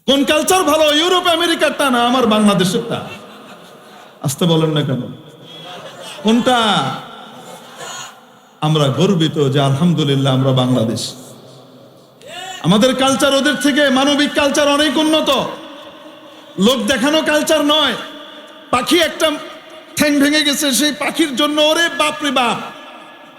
কোন কালচার ভালো, ইউরোপ আমেরিকারটা না আমার বাংলাদেশেরটা? আসতে বলেন না কেন? কোনটা? আমরা গর্বিত যে আলহামদুলিল্লাহ আমরা বাংলাদেশ। আমাদের কালচার ওদের থেকে মানবিক কালচার অনেক উন্নত, লোক দেখানো কালচার নয়। পাখি একটা ঠ্যাং ভেঙে গেছে, সেই পাখির জন্য ওরে বাপরে বাপ,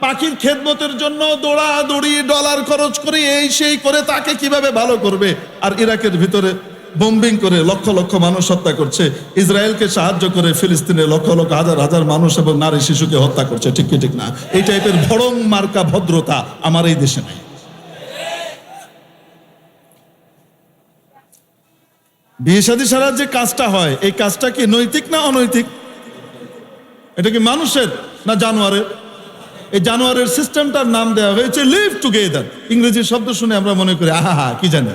পাখির খেদমতের জন্য দৌড়াদৌড়ি, ডলার খরচ করে এই সেই করে তাকে কিভাবে ভালো করবে। আর ইরাকের ভিতরে বোম্বিং করে লক্ষ লক্ষ মানুষ হত্যা করছে, ইসরায়েলকে সাহায্য করে ফিলিস্তিনে লক্ষ লক্ষ হাজার হাজার মানুষ এবং নারী শিশুকে হত্যা করছে। ঠিক কি ঠিক না? এই টাইপের ভড়ং মার্কা ভদ্রতা আমার এই দেশে নাই। বিয়ে শাদী ছাড়া যে কাজটা হয়, এই কাজটা কি নৈতিক না অনৈতিক? এটা কি মানুষের না জানোয়ারের? এই জানোয়ারের সিস্টেমটার নাম দেওয়া হয়েছে লিভ টুগেদার। ইংরেজি শব্দ শুনে আমরা মনে করি আহা কি জানে।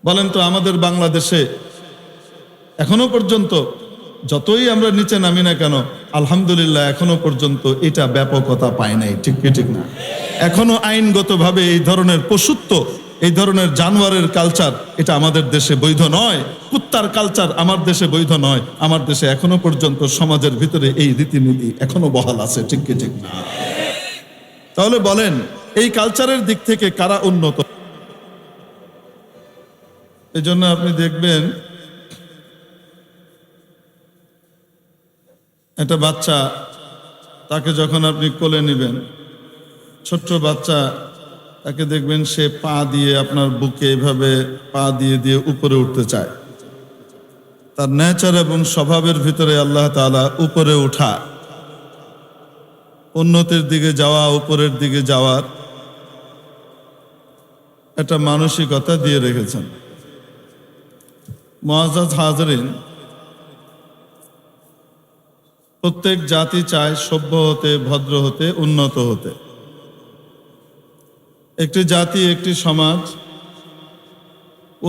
বলেন তো, আমাদের বাংলাদেশে এখনো পর্যন্ত যতই আমরা নিচে নামি না কেন, আলহামদুলিল্লাহ এখনো পর্যন্ত এটা ব্যাপকতা পায় নাই। ঠিক কি ঠিক না? এখনো আইনগতভাবে এই ধরনের পশুত্ব, এই ধরনের জানোয়ারের কালচার এটা আমাদের দেশে বৈধ নয়। কুত্তার কালচার আমার দেশে বৈধ নয়। আমার দেশে এখনো পর্যন্ত সমাজের ভিতরে এই রীতিনীতি এখনো বহাল আছে। ঠিক কি ঠিক না? তাহলে বলেন, এই কালচারের দিক থেকে কারা উন্নত? এই জন্য আপনি দেখবেন একটা বাচ্চা, তাকে যখন আপনি কোলে নেবেন, ছোট্ট বাচ্চা, তাকে দেখবেন সে পা দিয়ে আপনার বুকে এভাবে পা দিয়ে দিয়ে উপরে উঠতে চায়। তার নেচার এবং স্বভাবের ভিতরে আল্লাহ তাআলা উপরে ওঠা, উন্নতির দিকে যাওয়া, উপরের দিকে যাওয়ার একটা মানসিকতা দিয়ে রেখেছেন। মুআজ্জাজ হাজরিন, প্রত্যেক জাতি চায় সভ্য হতে, ভদ্র হতে, উন্নত হতে। একটি জাতি, একটি সমাজ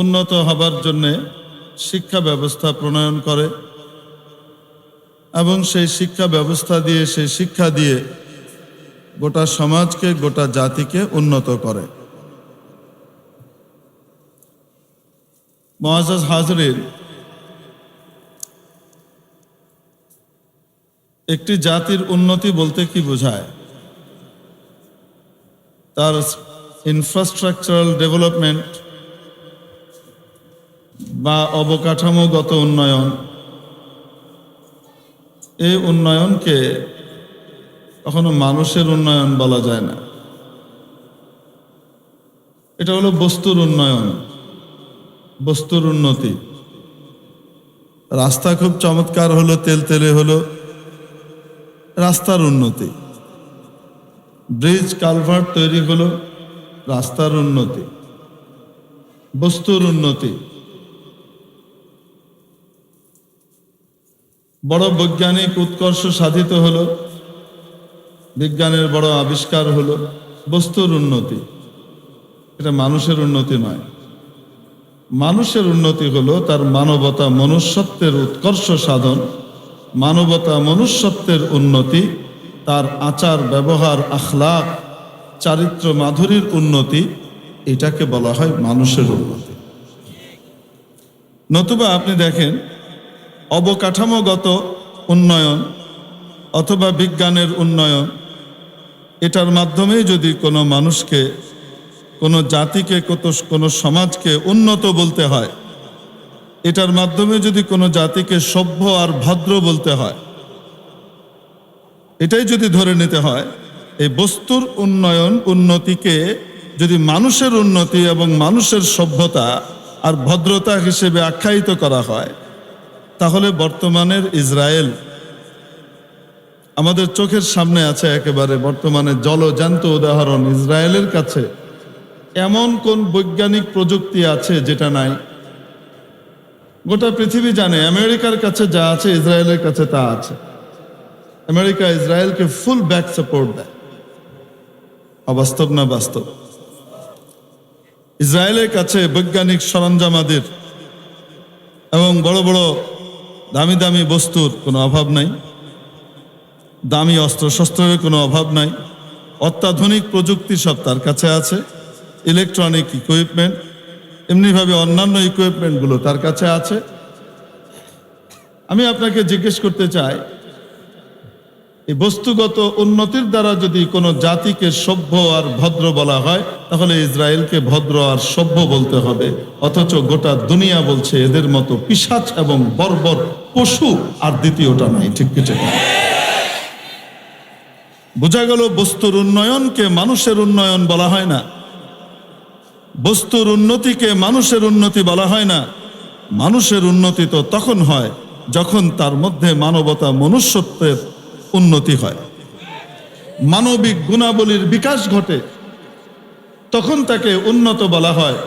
উন্নত হবার জন্যে শিক্ষা ব্যবস্থা প্রণয়ন করে এবং সেই শিক্ষা ব্যবস্থা দিয়ে, সেই শিক্ষা দিয়ে গোটা সমাজকে, গোটা জাতিকে উন্নত করে। মুআজ্জাজ হাজরিন, একটি জাতির উন্নতি বলতে কি বোঝায়? তার ইনফ্রাস্ট্রাকচারাল ডেভেলপমেন্ট বা অবকাঠামোগত উন্নয়ন, এই উন্নয়নকে কখনো মানুষের উন্নয়ন বলা যায় না। এটা হলো বস্তুর উন্নয়ন, বস্তুর উন্নতি। রাস্তা খুব চমৎকার হলো, তেলতেলে হলো, রাস্তার উন্নতি। ব্রিজ কালভার্ট তৈরি হলো, রাস্তার উন্নতি, বস্তুর উন্নতি। বড় বৈজ্ঞানিক উৎকর্ষ সাধিত হলো, বিজ্ঞানের বড় আবিষ্কার হলো, বস্তুর উন্নতি। এটা মানুষের উন্নতি নয়। মানুষের উন্নতি হলো তার মানবতা, মনুষ্যত্বের উৎকর্ষ সাধন, মানবতা, মনুষ্যত্বের উন্নতি, তার আচার ব্যবহার, আখলাক, চারিত্র মাধুরীর উন্নতি। এটাকে বলা হয় মানুষের উন্নতি। নতুবা আপনি দেখেন, অবকাঠামোগত উন্নয়ন অথবা বিজ্ঞানের উন্নয়ন, এটার মাধ্যমে যদি কোনো মানুষকে, কোনো জাতিকে, কোনো সমাজকে উন্নত বলতে হয়, এটার মাধ্যমে যদি কোনো জাতিকে সভ্য আর ভদ্র বলতে হয়, এটাই যদি ধরে নিতে হয়, এই বস্তুর উন্নয়ন, উন্নতিকে যদি মানুষের উন্নতি এবং মানুষের সভ্যতা আর ভদ্রতা হিসেবে আখ্যায়িত করা হয়, তাহলে বর্তমানের ইসরায়েল আমাদের চোখের সামনে আছে। একেবারে বর্তমানে জলজান্ত উদাহরণ। ইসরায়েলের কাছে এমন কোন বৈজ্ঞানিক প্রযুক্তি আছে যেটা নাই? গোটা পৃথিবী জানে আমেরিকার কাছে যা আছে ইসরায়েলের কাছে তা আছে। আমেরিকা ইসরায়েলকে ফুল ব্যাক সাপোর্ট দেয়। অবাস্তব না বাস্তব? ইসরায়েলের কাছে বৈজ্ঞানিক সরঞ্জামাদির এবং বড় বড় দামি দামি বস্তুর কোনো অভাব নাই, দামি অস্ত্রশস্ত্রের কোনো অভাব নাই, অত্যাধুনিক প্রযুক্তি সব তার কাছে আছে। ইলেকট্রনিক ইকুইপমেন্ট, এমনিভাবে অন্যান্য ইকুইপমেন্টগুলো তার কাছে আছে। আমি আপনাকে জিজ্ঞেস করতে চাই, এই বস্তুগত উন্নতির দ্বারা যদি কোনো জাতিকে সভ্য আর ভদ্র বলা হয়, তাহলে ইসরায়েলকে ভদ্র আর সভ্য বলতে হবে। অথচ গোটা দুনিয়া বলছে এদের মতো পিশাচ এবং বর্বর পশু আর দ্বিতীয়টা নাই। ঠিক কি ঠিক না? বোঝা গেল বস্তুর উন্নয়নকে মানুষের উন্নয়ন বলা হয় না, বস্তুর উন্নতিকে মানুষের উন্নতি বলা হয় না। মানুষের উন্নতি তো তখন হয় যখন তার মধ্যে মানবতা, মনুষ্যত্বের উন্নতি হয়, মানবিক গুণাবলীর বিকাশ ঘটে, তখন তাকে উন্নত বলা হয়।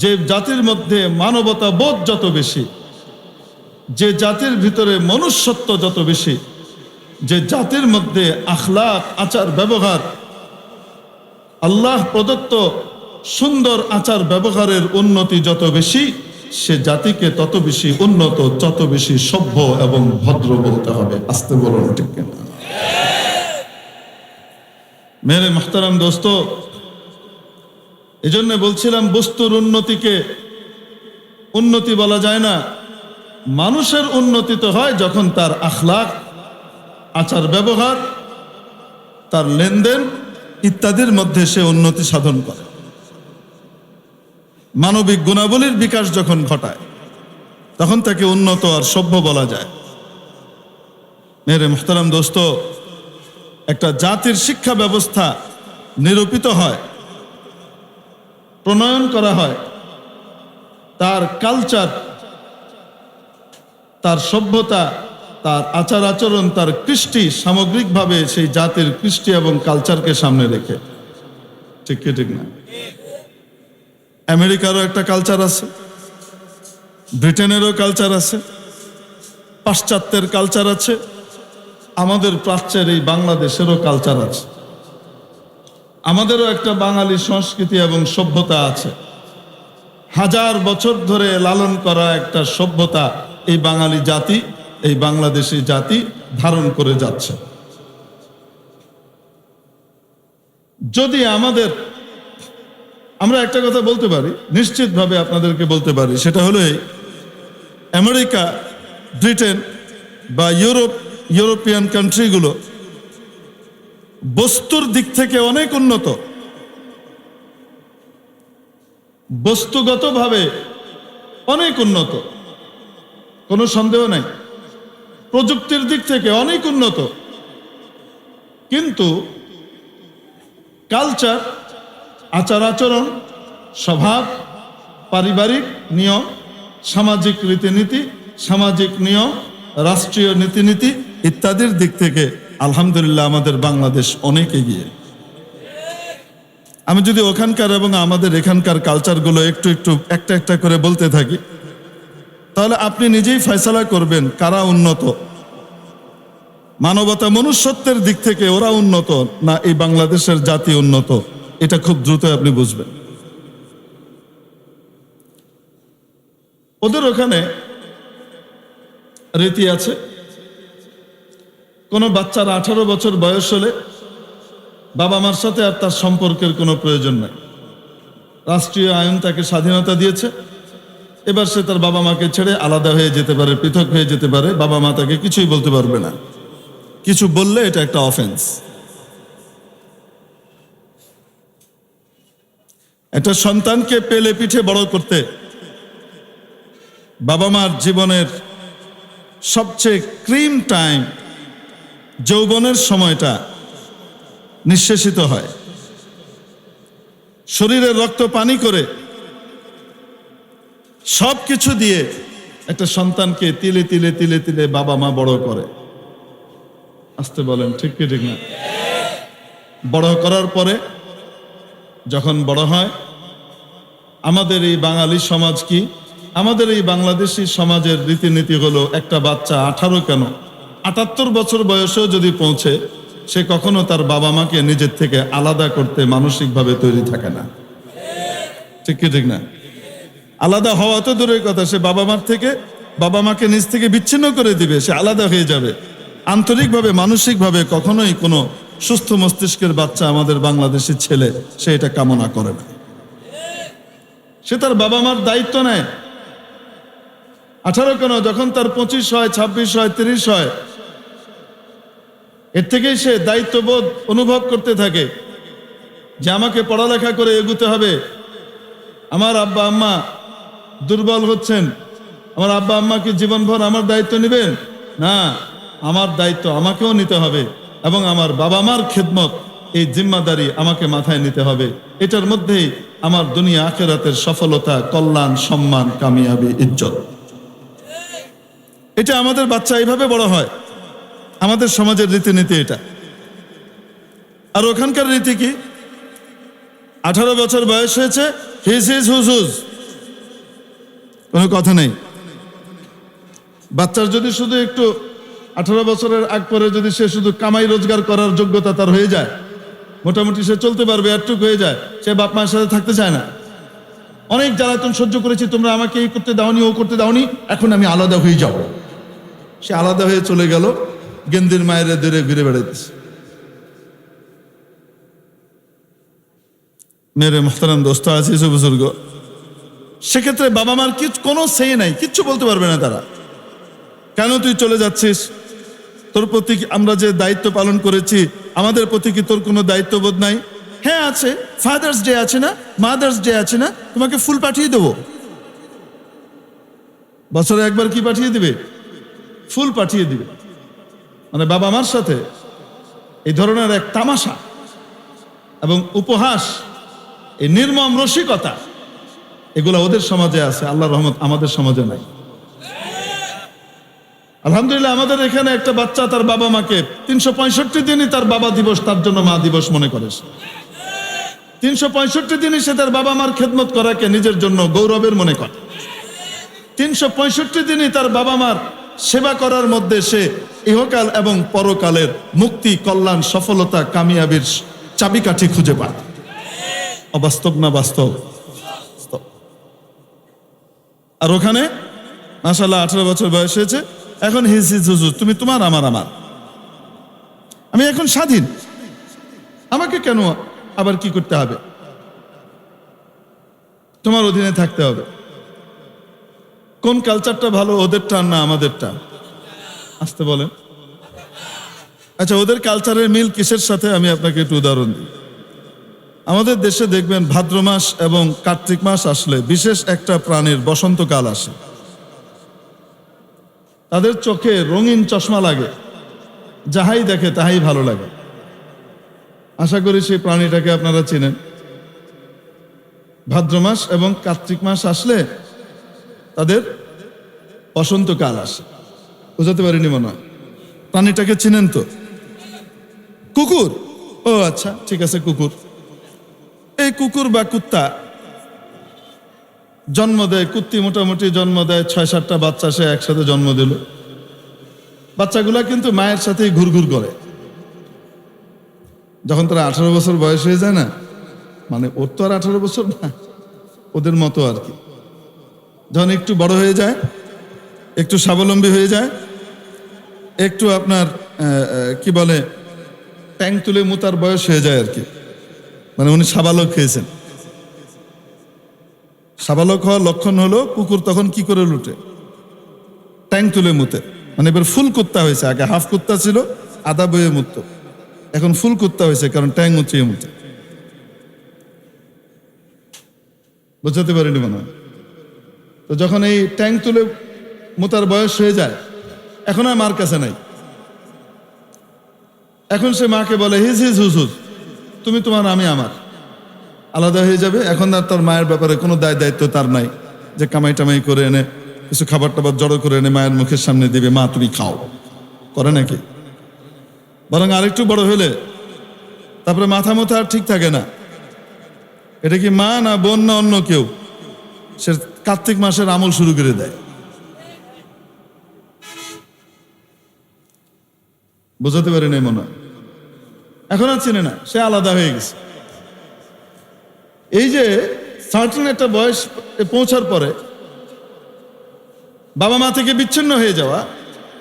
যে জাতির মধ্যে মানবতা বোধ যত বেশি, যে জাতির ভিতরে মনুষ্যত্ব যত বেশি, যে জাতির মধ্যে আখলাক, আচার ব্যবহার, আল্লাহ প্রদত্ত সুন্দর আচার ব্যবহারের উন্নতি যত বেশি, সে জাতিকে তত বেশি উন্নত, তত বেশি সভ্য এবং ভদ্র বলতে হবে। আসতে বলুন, ঠিক কিনা? মেরে মুহতারাম দোস্ত, এই জন্য বলছিলাম বস্তুর উন্নতিকে উন্নতি বলা যায় না। মানুষের উন্নতি তো হয় যখন তার আখলাক, আচার ব্যবহার, তার লেনদেন ইত্যাদির মধ্যে সে উন্নতি সাধন করে, মানবিক গুণাবলীর বিকাশ যখন ঘটায়, তখন তাকে উন্নত আর সভ্য বলা যায়। মেরে মুহতারাম দোস্ত, একটা জাতির শিক্ষা ব্যবস্থা নিরূপিত হয়, প্রণয়ন করা হয়, তার কালচার, তার সভ্যতা, তার আচার আচরণ, তার কৃষ্টি, সামগ্রিকভাবে সেই জাতির কৃষ্টি এবং কালচারকে সামনে রেখে। ঠিক কি ঠিক না? আমেরিকারও একটা কালচার আছে, ব্রিটেনেরও কালচার আছে, পাশ্চাত্যের কালচার আছে, আমাদের প্রাচ্যের এই বাংলাদেশেরও কালচার আছে। আমাদেরও একটা বাঙালি সংস্কৃতি এবং সভ্যতা আছে, হাজার বছর ধরে লালন করা একটা সভ্যতা এই বাঙালি জাতি, এই বাংলাদেশি জাতি ধারণ করে যাচ্ছে। যদি আমরা একটা কথা বলতে পারি, নিশ্চিতভাবে আপনাদেরকে বলতে পারি, সেটা হলো আমেরিকা, ব্রিটেন বা ইউরোপিয়ান কান্ট্রিগুলো বস্তুর দিক থেকে অনেক উন্নত, বস্তুগতভাবে অনেক উন্নত, কোনো সন্দেহ নাই। প্রযুক্তির দিক থেকে অনেক উন্নত, কিন্তু কালচার, আচার আচরণ, স্বভাব, পারিবারিক নিয়ম, সামাজিক রীতিনীতি, সামাজিক নিয়ম, রাষ্ট্রীয় নীতিনীতি ইত্যাদির দিক থেকে আলহামদুলিল্লাহ আমাদের বাংলাদেশ অনেক এগিয়ে। আমি যদি ওখানকার এবং আমাদের এখানকার কালচারগুলো একটু একটু একটা একটা করে বলতে থাকি, তাহলে আপনি নিজেই ফয়সালা করবেন কারা উন্নত। মানবতা, মনুষ্যত্বের দিক থেকে ওরা উন্নত না এই বাংলাদেশের জাতি উন্নত, এটা খুব দ্রুত আপনি বুঝবেন। ওদের ওখানে রীতি আছে, কোনো বাচ্চার 18 বছর বয়স হলে বাবা মার সাথে আর তার সম্পর্কের কোনো প্রয়োজন নাই। রাষ্ট্রীয় আইন তাকে স্বাধীনতা দিয়েছে, এবার সে তার বাবা মাকে ছেড়ে আলাদা হয়ে যেতে পারে, পৃথক হয়ে যেতে পারে, বাবা মা তাকে কিছুই বলতে পারবে না। কিছু বললে এটা একটা অফেন্স। একটা সন্তানকে পেলে পিঠে বড় করতে বাবা মার জীবনের সবচেয়ে ক্রিম টাইম, যৌবনের সময়টা নিঃশেষিত হয়। শরীরের রক্ত পানি করে সব কিছু দিয়ে একটা সন্তানকে তিলে তিলে তিলে তিলে বাবা মা বড় করে। আসতে বলেন, ঠিক কি ঠিক না? বড় করার পরে যখন বড় হয়, আমাদের এই বাঙালি সমাজ কি, আমাদের এই বাংলাদেশি সমাজের রীতিনীতি হলো, একটা বাচ্চা 18 কেন 78 বছর বয়সেও যদি পৌঁছে, সে কখনো তার বাবা মাকে নিজের থেকে আলাদা করতে মানসিকভাবে তৈরি থাকে না। ঠিক কি ঠিক না? আলাদা হওয়া তো দূরের কথা, সে বাবা মার থেকে, বাবা মাকে নিজ থেকে বিচ্ছিন্ন করে দিবে, সে আলাদা হয়ে যাবে। আন্তরিকভাবে, মানসিকভাবে কখনোই কোনো সুস্থ মস্তিষ্কের বাচ্চা আমাদের বাংলাদেশের ছেলে সে এটা কামনা করে না। সে তার বাবা মার দায়িত্ব নেয়। 18 কেন, যখন তার 25 হয়, 26 হয়, 30 হয়, এর থেকেই সে দায়িত্ববোধ অনুভব করতে থাকে যে আমাকে পড়ালেখা করে এগুতে হবে। আমার আব্বা আম্মা দুর্বল হচ্ছেন, আমার আব্বা আম্মা কি জীবনভর আমার দায়িত্ব নেবেন? না, আমার দায়িত্ব আমাকেও নিতে হবে এবং আমার বাবা মার খেদমত, এই জিম্মাদারি আমাকে মাথায় নিতে হবে। এটার মধ্যেই আমার দুনিয়া আখিরাতের সফলতা, কল্যাণ, সম্মান, কামিয়াবি, ইজ্জত। এটা আমাদের বাচ্চা এইভাবে বড় হয়। আমাদের সমাজের রীতিনীতি এটা। আর ওখানকার রীতি কি? 18 বছর বয়স হয়েছে, হিজ হুজ, কোনো কথা নেই। বাচ্চার যদি শুধু একটু 18 বছরের আগ পরে যদি সে শুধু কামাই রোজগার করার যোগ্যতা তার হয়ে যায়, মোটামুটি সে চলতে পারবে, এতটুকু হয়ে যায়, সে বাপ মায়ের সাথে থাকতে চায় না। অনেক জ্বালাতন সহ্য করেছি, তোমরা আমাকে এই করতে দাওনি, ও করতে দাওনি, এখন আমি আলাদা হয়ে যাব। সে আলাদা হয়ে চলে গেল, গেন্দির মায়ের দূরে ঘুরে বেড়াইতেছে। মেরে মোহতারাম দোস্ত আজিজ ও বুজুর্গ, সেক্ষেত্রে বাবা মার কোনো সেই নাই, কিচ্ছু বলতে পারবে না তারা। কেন তুই চলে যাচ্ছিস? তোর প্রতি আমরা যে দায়িত্ব পালন করেছি, আমাদের প্রতি কি তোর কোনো দায়িত্ববোধ নাই? হ্যাঁ আছে, ফাদার্স ডে আছে না, মাদার্স ডে আছে না, তোমাকে ফুল পাঠিয়ে দেবো। বছরে একবার কি পাঠিয়ে দিবে? ফুল পাঠিয়ে দিবে। মানে বাবা মার সাথে এই ধরনের এক তামাশা এবং উপহাস, এই নির্মম রসিকতা, এগুলো ওদের সমাজে আছে। আল্লাহর রহমত আমাদের সমাজে নাই। আলহামদুলিল্লাহ, আমাদের এখানে একটা বাচ্চা তার বাবা মাকে 365 দিনই তার বাবা দিবস, তার জন্য মা দিবস মনে করে। 365 দিনই সে তার বাবা মার খেদমত করাকে নিজের জন্য গৌরবের মনে করে। 365 দিনই তার বাবা মার সেবা করার মধ্যে সে ইহকাল এবং পরকালের মুক্তি, কল্যাণ, সফলতা, কামিয়াবির চাবিকাঠি খুঁজে পায়। অবাস্তব না বাস্তব? আর ওখানে মাশাআল্লাহ 18 বছর বয়স হয়েছে, এখন হিজ হুজুর, তুমি তোমার, আমার আমার, আমি এখন স্বাধীন, আমাকে কেন আবার কি করতে হবে? তোমার অধীনে থাকতে হবে। কোন কালচারটা ভালো, ওদেরটা না আমাদেরটা? আসতে বলেন। আচ্ছা, ওদের কালচারের মিল কিসের সাথে আমি আপনাকে একটু উদাহরণ দিই। আমাদের দেশে দেখবেন ভাদ্র মাস এবং কার্তিক মাস আসলে বিশেষ একটা প্রাণীর বসন্তকাল আসে। তাদের চোখে রঙিন চশমা লাগে, যাহাই দেখে তাহাই ভালো লাগে। আশা করি সেই প্রাণীটাকে আপনারা চেনেন। ভাদ্র মাস এবং কার্তিক মাস আসলে তাদের বসন্তকাল আসে। বুঝাতে পারিনি মনে হয়? প্রাণীটাকে চিনেন তো? কুকুর। ও আচ্ছা, ঠিক আছে, কুকুর। এই কুকুর বা কুত্তা জন্ম দেয়, কুত্তি মোটামুটি জন্ম দেয় 6-7টা বাচ্চা সে একসাথে জন্ম দিল। বাচ্চাগুলা কিন্তু মায়ের সাথেই ঘুরঘুর করে। যখন তারা 18 বছর বয়স হয়ে যায় না, মানে ওর তো আর 18 বছর না, ওদের মতো আর কি, যখন একটু বড় হয়ে যায়, একটু স্বাবলম্বী হয়ে যায়, একটু আপনার কি বলে ট্যাং তুলে মুতার বয়স হয়ে যায় আর কি, মানে উনি সাবালক হয়েছেন। সাবালক হওয়ার লক্ষণ হলো কুকুর তখন কি করে লুটে, ট্যাং তুলে মুতে। মানে এবার ফুল কুত্তা হয়েছে, আগে হাফ কুত্তা ছিল, আদা বয়ে মুতত, এখন ফুল কুত্তা হয়েছে, কারণ ট্যাং উঁচিয়ে মুতে। বোঝাতে পারিনি মনে হয়? তো যখন এই ট্যাং তুলে মুতার বয়স হয়ে যায়, এখন আর মার কাছে নাই। এখন সে মাকে বলে হিজ হুজ, তুমি তোমার, আমি আমার, আলাদা হয়ে যাবে। এখন আর তার মায়ের ব্যাপারে কোনো দায়িত্ব তার নাই, যে কামাই টামাই করে এনে কিছু খাবার টাবার জড়ো করে এনে মায়ের মুখের সামনে দিবে, মা তুমি খাও, করে নাকি? বরং আরেকটু বড় হলে তারপরে মাথা আর ঠিক থাকে না, এটা কি মা না বোন না অন্য কেউ, সে কার্তিক মাসের আমল শুরু করে দেয়। বোঝাতে পারি নাই মনে হয়? এখন আর চেনে না, সে আলাদা হয়ে গেছে। এই যে সার্টেন একটা বয়স পৌঁছার পরে বাবা মা থেকে বিচ্ছিন্ন হয়ে যাওয়া,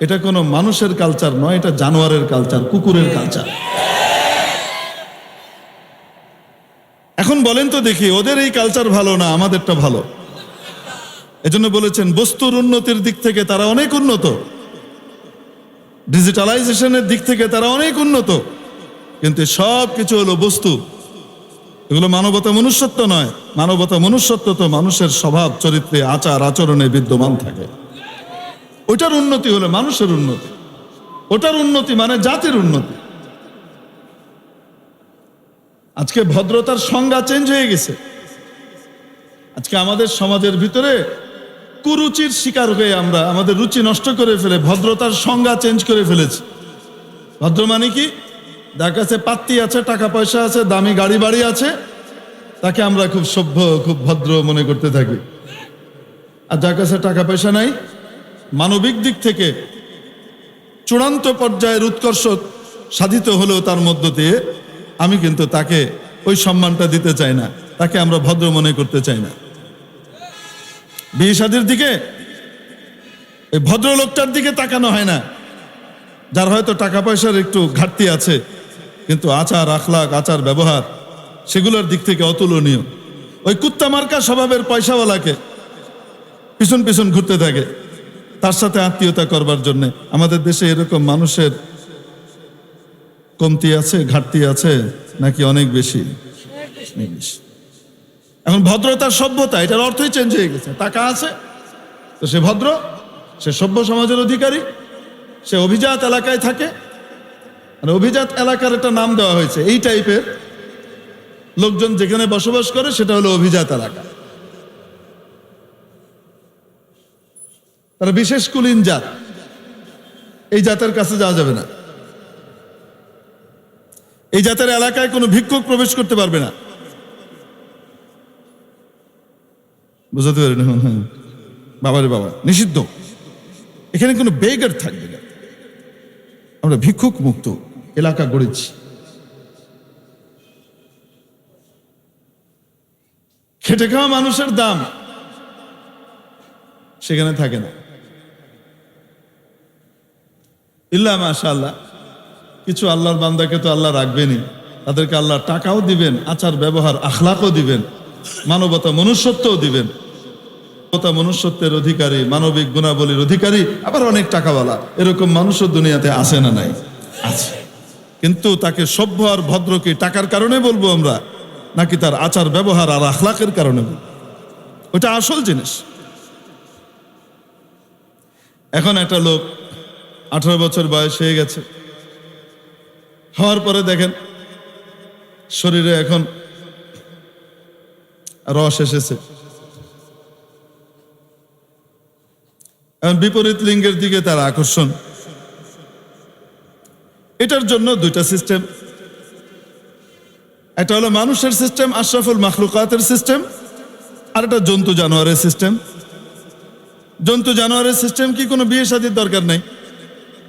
এটা কোনো মানুষের কালচার নয়, এটা জানোয়ারের কালচার, কুকুরের কালচার। এখন বলেন তো দেখি, ওদের এই কালচার ভালো না আমাদেরটা ভালো? এজন্য বলেছেন বস্তুর উন্নতির দিক থেকে তারা অনেক উন্নত, ডিজিটালাইজেশনের দিক থেকে তারা অনেক উন্নত, কিন্তু সব কিছু হলো বস্তু। এগুলো মানবতা মনুষ্যত্ব নয়। মানবতা মনুষ্যত্ব তো মানুষের স্বভাব চরিত্রে আচার আচরণে বিদ্যমান থাকে। ওইটার উন্নতি হলো মানুষের উন্নতি, ওটার উন্নতি মানে জাতির উন্নতি। আজকে ভদ্রতার সংজ্ঞা চেঞ্জ হয়ে গেছে। আজকে আমাদের সমাজের ভিতরে কুরুচির শিকার হয়ে আমরা আমাদের রুচি নষ্ট করে ফেলে ভদ্রতার সংজ্ঞা চেঞ্জ করে ফেলেছি। ভদ্র মানে কি? যার কাছে পাত্তি আছে, টাকা পয়সা আছে, দামি গাড়ি বাড়ি আছে, তাকে আমরা খুব সভ্য খুব ভদ্র মনে করতে থাকি। আর যার কাছে টাকা পয়সা নাই, মানবিক দিক থেকে চূড়ান্ত পর্যায়ের উৎকর্ষ সাধিত হলেও তার মধ্য দিয়ে আমি কিন্তু তাকে ওই সম্মানটা দিতে চাই না, তাকে আমরা ভদ্র মনে করতে চাই না। বিয়ে শাদীর দিকে এই ভদ্রলোকটার দিকে তাকানো হয় না, যার হয়তো টাকা পয়সার একটু ঘাটতি আছে, কিন্তু আচার আখলাক আচার ব্যবহার সেগুলোর দিক থেকে অতুলনীয়। ওই কুত্তা মার্কা স্বভাবের পয়সাওয়ালাকে পিছন পিছন ঘুরতে থাকে তার সাথে আত্মীয়তা করবার জন্য। আমাদের দেশে এরকম মানুষের কমতি আছে, ঘাটতি আছে নাকি অনেক বেশি? এখন ভদ্রতার সভ্যতা, এটার অর্থই চেঞ্জ হয়ে গেছে। টাকা আছে তো সে ভদ্র, সে সভ্য সমাজের অধিকারী, সে অভিজাত এলাকায় থাকে। আর অভিজাত এলাকার একটা নাম দেওয়া হয়েছে, এই টাইপের লোকজন যেখানে বসবাস করে সেটা হলো অভিজাত এলাকা। তারা বিশেষ কুলীন জাত, এই জাতের কাছে যাওয়া যাবে না। এই জাতের এলাকায় কোনো ভিক্ষুক প্রবেশ করতে পারবে না। বুঝতে পারেন? হ্যাঁ, বাবারে বাবা, নিষিদ্ধ। এখানে কোনো বেগার থাকবে না। আমরা ভিক্ষুক মুক্ত এলাকা গড়েছি। খেটে খাওয়া মানুষের দাম সেখানে থাকে না। ইল্লা মাশাআল্লাহ, কিছু আল্লাহর বান্দাকে তো আল্লাহ রাখবেনই, তাদেরকে আল্লাহ টাকাও দিবেন, আচার ব্যবহার আখলাকও দিবেন, মানবতা মনুষ্যত্বও দিবেন। মানবতা মনুষ্যত্বের অধিকারী, মানবিক গুণাবলীর অধিকারী, আবার অনেক টাকাওয়ালা, এরকম মানুষও দুনিয়াতে আছে না নাই? আছে। কিন্তু তাকে সভ্য আর ভদ্র কি টাকার কারণে বলবো আমরা, নাকি তার আচার ব্যবহার আর আখলাকের কারণে বলবো? ওটা আসল জিনিস। এখন একটা লোক 18 বছর বয়স হয়ে গেছে, হওয়ার পরে দেখেন শরীরে এখন রস এসেছে। এখন বিপরীত লিঙ্গের দিকে তার আকর্ষণ। এটার জন্য দুইটা সিস্টেম, একটা হলো মানুষের সিস্টেম, আশরাফুল মাখলুকাতের সিস্টেম, আর একটা জন্তু জানোয়ারের সিস্টেম। জন্তু জানোয়ারের সিস্টেম কি? কোনো বিয়ে শাদীর দরকার নাই।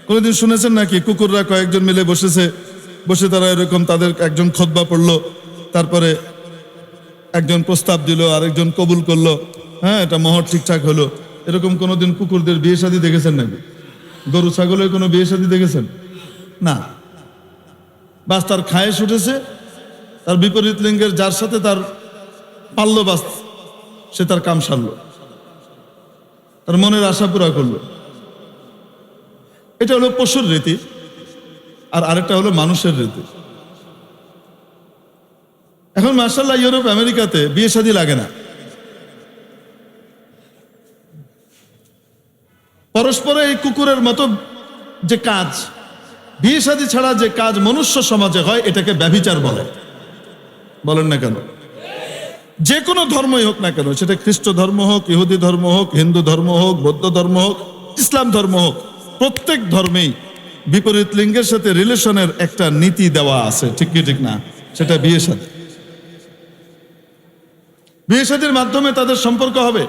কোনোদিন শুনেছেন নাকি কুকুররা কয়েকজন মিলে বসে তারা এরকম তাদের একজন খুতবা পড়লো, তারপরে একজন প্রস্তাব দিল, আরেকজন কবুল করলো, হ্যাঁ এটা মহর ঠিকঠাক হলো। এরকম কোনোদিন কুকুরদের বিয়ে শাদী দেখেছেন নাকি? গরু ছাগলের কোনো বিয়ে শাদী দেখেছেন? না। বাস তার খায়েশ উঠেছে, তার বিপরীত লিঙ্গের যার সাথে তার পারলো, বাস সে তার কাম সারলো, তার মনের আশা পুরা করলো। এটা হলো পশুর রীতি, আর আরেকটা হলো মানুষের রীতি। এখন মাশাআল্লাহ ইউরোপ আমেরিকাতে বিয়ে শাদী লাগে না। পরস্পরে এই কুকুরের মতো যে কাজ, বিয়ে শাদী ছাড়া যে কাজ মনুষ্য সমাজে হয়, এটাকে ব্যভিচার বলে। বলেন না কেন? যে কোনো ধর্মই হোক না কেন, সেটা খ্রিস্ট ধর্ম হোক, ইহুদি ধর্ম হোক, হিন্দু ধর্ম হোক, বৌদ্ধ ধর্ম হোক, ইসলাম ধর্ম হোক, প্রত্যেক ধর্মেই বিপরীত লিঙ্গের সাথে রিলেশনের একটা নীতি দেওয়া আছে, ঠিক কি ঠিক না? সেটা বিয়ে শাদী। বিয়ে শাদীর মাধ্যমে তাদের সম্পর্ক হবে।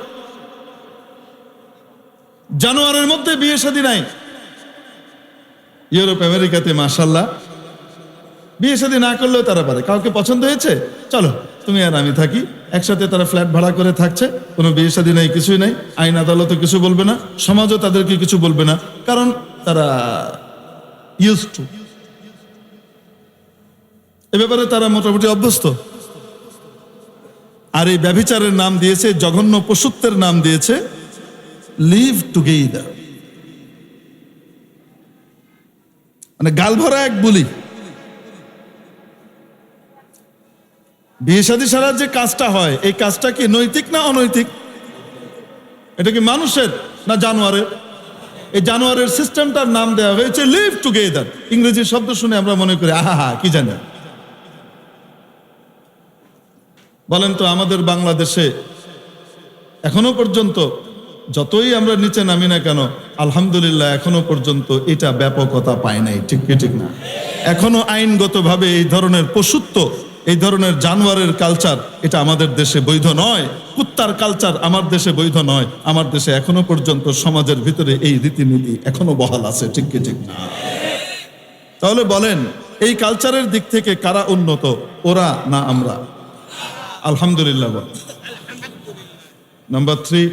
জানোয়ারের মধ্যে বিয়ে শাদী নাই। ইউরোপ আমেরিকাতে মাশাআল্লাহ বিয়ে শাদী না করলেও তারা পারে। কাউকে পছন্দ হয়েছে, চলো তুমি আর আমি থাকি একসাথে। তারা ফ্ল্যাট ভাড়া করে থাকছে, কোনো বিয়ে শাদী নাই, কিছুই নাই। আইন আদালতও কিছু বলবে না, সমাজও তাদেরকে কিছু বলবে না, কারণ তারা ইউজ টু, এ ব্যাপারে তারা মোটামুটি অভ্যস্ত। আর এই ব্যভিচারের নাম দিয়েছে, জঘন্য পশুত্বের নাম দিয়েছে লিভ টুগেদার, মানে গাল ভরা এক বুলি। বিয়ে শাদী ছাড়া যে কাজটা হয়, এই কাজটা কি নৈতিক না অনৈতিক? এটা কি মানুষের না জানোয়ারের? এই জানোয়ারের সিস্টেমটার নাম দেওয়া হয়েছে লিভ টুগেদার। ইংরেজি শব্দ শুনে আমরা মনে করি আহা কি জানে। বলেন তো, আমাদের বাংলাদেশে এখনো পর্যন্ত যতই আমরা নিচে নামি না কেন, আলহামদুলিল্লাহ এখনো পর্যন্ত এটা ব্যাপকতা পায় নাই, ঠিক কি ঠিক না? এখনো আইনগতভাবে এই ধরনের পশুত্ব, এই ধরনের জানোয়ারের কালচার এটা আমাদের দেশে বৈধ নয়। কুত্তার কালচার আমার দেশে বৈধ নয়। আমার দেশে এখনো পর্যন্ত সমাজের ভিতরে এই রীতিনীতি এখনো বহাল আছে, ঠিক কি ঠিক না? তাহলে বলেন, এই কালচারের দিক থেকে কারা উন্নত, ওরা না আমরা? আলহামদুলিল্লাহ বল। নাম্বার 3,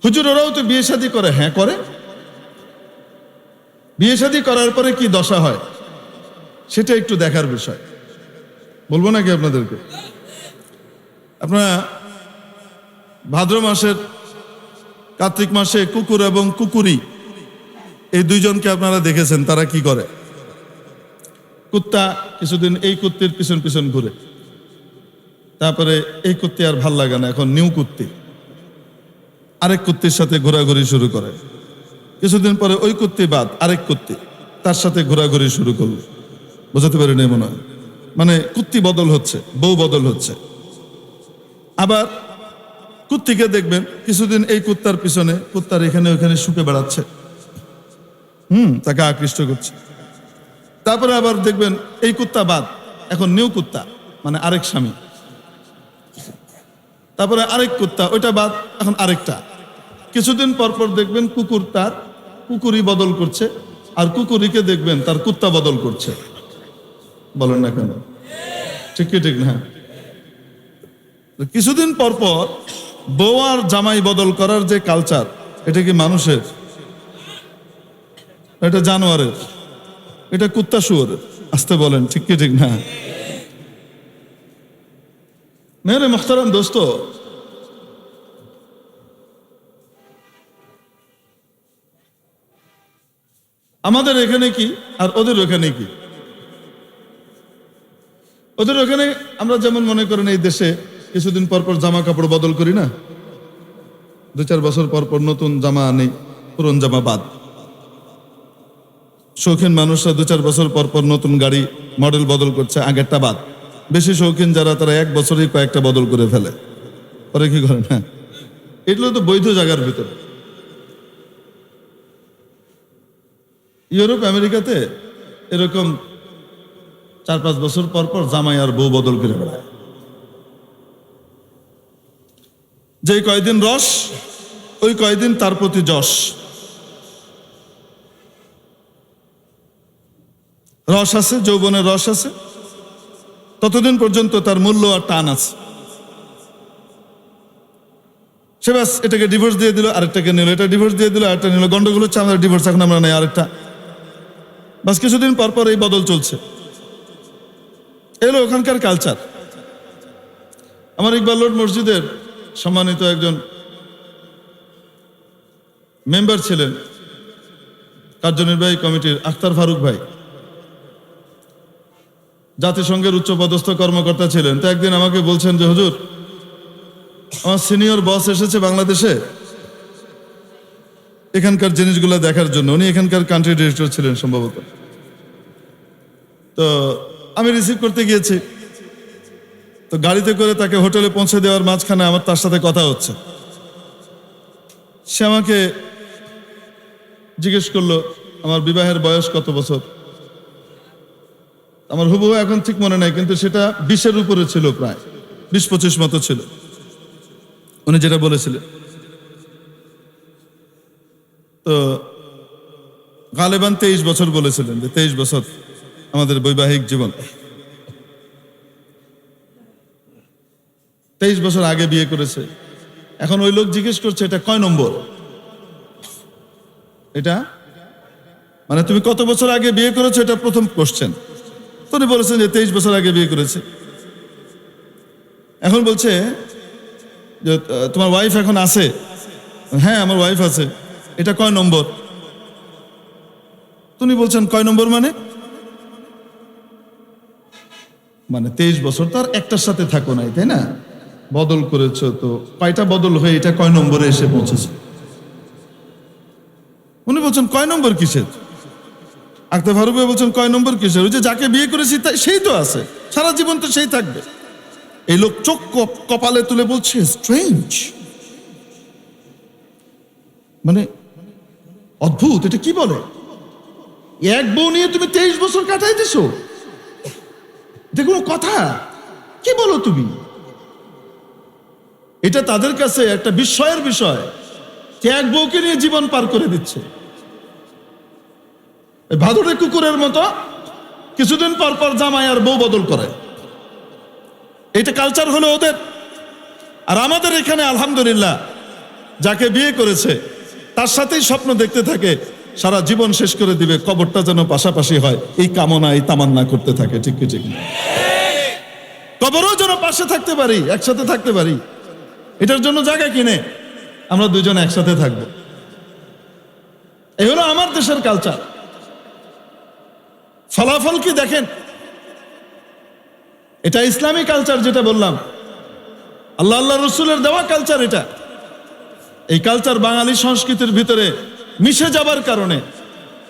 হুজুর ওরাও তো বিয়ে শাদী করে। হ্যাঁ করে। বিয়ে শাদী করার পরে কি দশা হয় সেটা একটু দেখার বিষয়। বলবো নাকি আপনাদেরকে? আপনারা ভাদ্র মাসের কার্তিক মাসে কুকুর এবং কুকুরি এই দুইজনকে আপনারা দেখেছেন তারা কি করে। কুত্তা কিছুদিন এই কুত্তির পিছন পিছন ঘুরে, তারপরে এই কুত্তি আর ভাল লাগে না, এখন নিউ কুত্তি আরেক কুত্তির সাথে ঘোরাঘুরি শুরু করে। কিছুদিন পরে ওই কুত্তি বাদ আরেক কুত্তি তার সাথে ঘোরাঘুরি শুরু করলো। বোঝাতে পারি নাই মনে হয়? মানে কুত্তি বদল হচ্ছে, বউ বদল হচ্ছে। আবার কুত্তিকে দেখবেন কিছুদিন এই কুত্তার পিছনে, কুত্তার এখানে ওখানে শুকে বেড়াচ্ছে, তাকে আকৃষ্ট করছে। তারপরে আবার দেখবেন এই কুত্তা বাদ এখন নিউ কুত্তা, মানে আরেক স্বামী। তারপরে আরেক কুত্তা, ওইটা বাদ এখন আরেকটা। কিছুদিন পর পর দেখবেন কুকুর তার কুকুরি বদল করছে, আর কুকুরিকে দেখবেন তার কুত্তা বদল করছে। বলেন না কেন? ঠিক কি ঠিক না? কিছুদিন পর পর বউ আর জামাই বদল করার যে কালচার, এটা কি মানুষের? এটা জানোয়ারের? এটা কুত্তা শুয়োরের? আসতে বলেন, ঠিক কি ঠিক না? মেরে মোহতারাম দোস্ত, আমাদের এখানে কি আর ওদের ওখানে কি? ওদের ওখানে আমরা যেমন মনে করেন এই দেশে কিছুদিন পর পর জামা কাপড় বদল করি না, 2-4 বছর পর পর নতুন জামা আনি, পুরন জামা বাদ। শৌখিন মানুষরা 2-4 বছর পর পর নতুন গাড়ি মডেল বদল করছে, আগেরটা বাদ। বেশি শৌখিন যারা, তারা 1 বছরেই কয়েকটা বদল করে ফেলে। পরে কি করেন? হ্যাঁ, এগুলো তো বৈধ জায়গার ভিতরে। ইউরোপ আমেরিকাতে এরকম 4-5 বছর পর পর জামাই আর বউ বদল করে বেড়ায়। যে কয়দিন রস, ওই কয়দিন তার প্রতি যশ। রস আছে, যৌবনের রস আছে, ততদিন পর্যন্ত তার মূল্য আর টান আছে। সে ব্যাস এটাকে ডিভোর্স দিয়ে দিল, আরেকটাকে নিল, এটা ডিভোর্স দিয়ে দিল, আরেকটা নিল, গন্ডগোল হচ্ছে, আমাদের ডিভোর্স, এখন আমরা নেই আরেকটা। বাস কিছুদিন পর পর এই বদল চলছে। এলো ওখানকার কালচার। আমার ইকবাল রোড মসজিদের সম্মানিত একজন মেম্বার ছিলেন কার্যনির্বাহী কমিটির, আখতার ফারুক ভাই, জাতিসংঘের উচ্চপদস্থ কর্মকর্তা ছিলেন। তো একদিন আমাকে বলছেন যে হুজুর, আমার সিনিয়র বস এসেছে বাংলাদেশে এখানকার জিনিসগুলো দেখার জন্য। উনি এখানকার কান্ট্রি ডিরেক্টর ছিলেন সম্ভবত। তো আমি রিসিভ করতে গিয়েছি, তো গাড়িতে করে তাকে হোটেলে পৌঁছে দেওয়ার মাঝখানে আমার তার সাথে কথা হচ্ছে। সে আমাকে জিজ্ঞেস করলো আমার বিবাহের বয়স কত বছর। আমার হুবহু এখন ঠিক মনে নাই, কিন্তু সেটা 20-এর উপরে ছিল, প্রায় 20-25 মতো ছিল উনি যেটা বলেছিলেন। তো গালেবান 23 বছর বলেছিলেন, যে 23 বছর আমাদের বৈবাহিক জীবন। 23 বছর আগে বিয়ে করেছে। এখন ওই লোক জিজ্ঞেস করছে এটা কয় নম্বর? এটা মানে তুমি কত বছর আগে বিয়ে করেছো, এটা প্রথম কোশ্চেন। তো উনি বলেছেন যে 23 বছর আগে বিয়ে করেছে। এখন বলছে যে তোমার ওয়াইফ এখন আছে? হ্যাঁ আমার ওয়াইফ আছে। এটা কয় নম্বর? তুমি বলছেন কয় নম্বর মানে? মানে 23 বছর তো আর একটার সাথে থাকো নাই, তাই না? বদল করেছো তো, কয়টা বদল হয়ে এটা কয় নম্বরে এসে পৌঁছেছে? উনি বলছেন কয় নম্বর কিসের? আক্তার ফারুক ভাই বলছেন কয় নম্বর কিসের? ওই যে যাকে বিয়ে করেছি তাই সেই তো আছে, সারা জীবন তো সেই থাকবে। এই লোক চোখ কপালে তুলে বলছে স্ট্রেঞ্জ, মানে অদ্ভুত, এটা কি বলে? এক বউ নিয়ে তুমি 23 বছর কাটাই দিছো, এটা কোনো কথা? কি বলো তুমি? এটা তাদের কাছে একটা বিস্ময়ের বিষয় যে এক বউকে নিয়ে জীবন পার করে দিচ্ছে। ভাদুড়ে কুকুরের মতো কিছুদিন পর পর জামাই আর বউ বদল করে, এটা কালচার হলো ওদের। আর আমাদের এখানে আলহামদুলিল্লাহ যাকে বিয়ে করেছে তার সাথেই স্বপ্ন দেখতে থাকে সারা জীবন শেষ করে দিবে, কবরটা যেন পাশাপাশি হয়, এই কামনা এই তামান্না করতে থাকে। ঠিক কি ঠিক না? কবরও যেন পাশে থাকতে পারি, একসাথে থাকতে পারি, এটার জন্য জায়গা কিনে আমরা দুজন একসাথে থাকব। এই হলো আমার দেশের কালচার। ফলাফল কি দেখেন? এটা ইসলামী কালচার, যেটা বললাম আল্লাহ আল্লাহ রসুলের দেওয়া কালচার। এটা এই কালচার বাঙালি সংস্কৃতির ভিতরে মিশে যাবার কারণে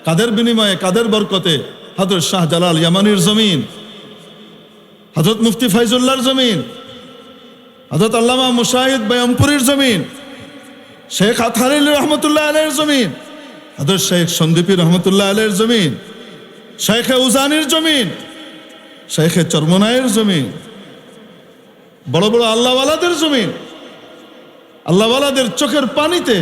কাদের বিনিময়ে, কাদের বরকতে? হযরত শাহজালাল ইয়ামানির জমিন, হযরত মুফতি ফাইজুল্লাহর জমিন, হযরত আল্লামা মুশাহিদ বয়ামপুরীর জমিন, শেখ আতহারিল রহমতুল্লাহ আলাইহির জমিন, হযরত শেখ সন্দীপী রহমতুল্লাহ আলাইহির জমিন, শেখ উজানির জমিন, শেখ চরমনায়ের জমিন, বড় বড় আল্লাহওয়ালাদের জমিন। আল্লাহওয়ালাদের চোখের পানিতে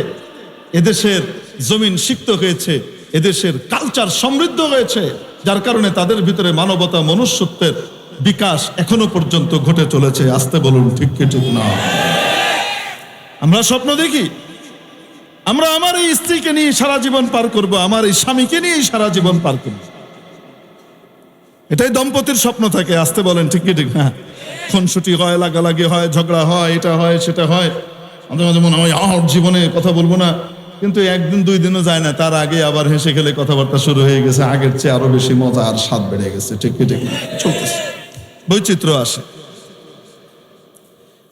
এদেশের জমিন সিক্ত হয়েছে, এদেশের কালচার সমৃদ্ধ হয়েছে, যার কারণে তাদের ভিতরে মানবতা, মনুষ্যত্বের বিকাশ এখনো পর্যন্ত ঘটে চলেছে। আসতে বলুন ঠিক কি ঠিক না? আমরা স্বপ্ন দেখি আমরা আমার এই স্ত্রীকে নিয়ে সারা জীবন পার করব, আমার এই স্বামীকে নিয়ে সারা জীবন পার করব, এটাই দম্পতির স্বপ্ন থাকে। আসতে বলেন ঠিক কি ঠিক না? খুনসুটি হয়, লাগালাগি হয়, ঝগড়া হয়, এটা হয় সেটা হয়, মাঝে মাঝে মনে হয় আর জীবনে কথা বলবো না, কিন্তু একদিন দুই দিনও যায় না, তার আগে আবার হেসে খেলে কথাবার্তা শুরু হয়ে গেছে, আগের চেয়ে আরো বেশি মজা আর স্বাদ বেড়ে গেছে। ঠিক কি ঠিক না? চলতেছে, বৈচিত্র্য আসে।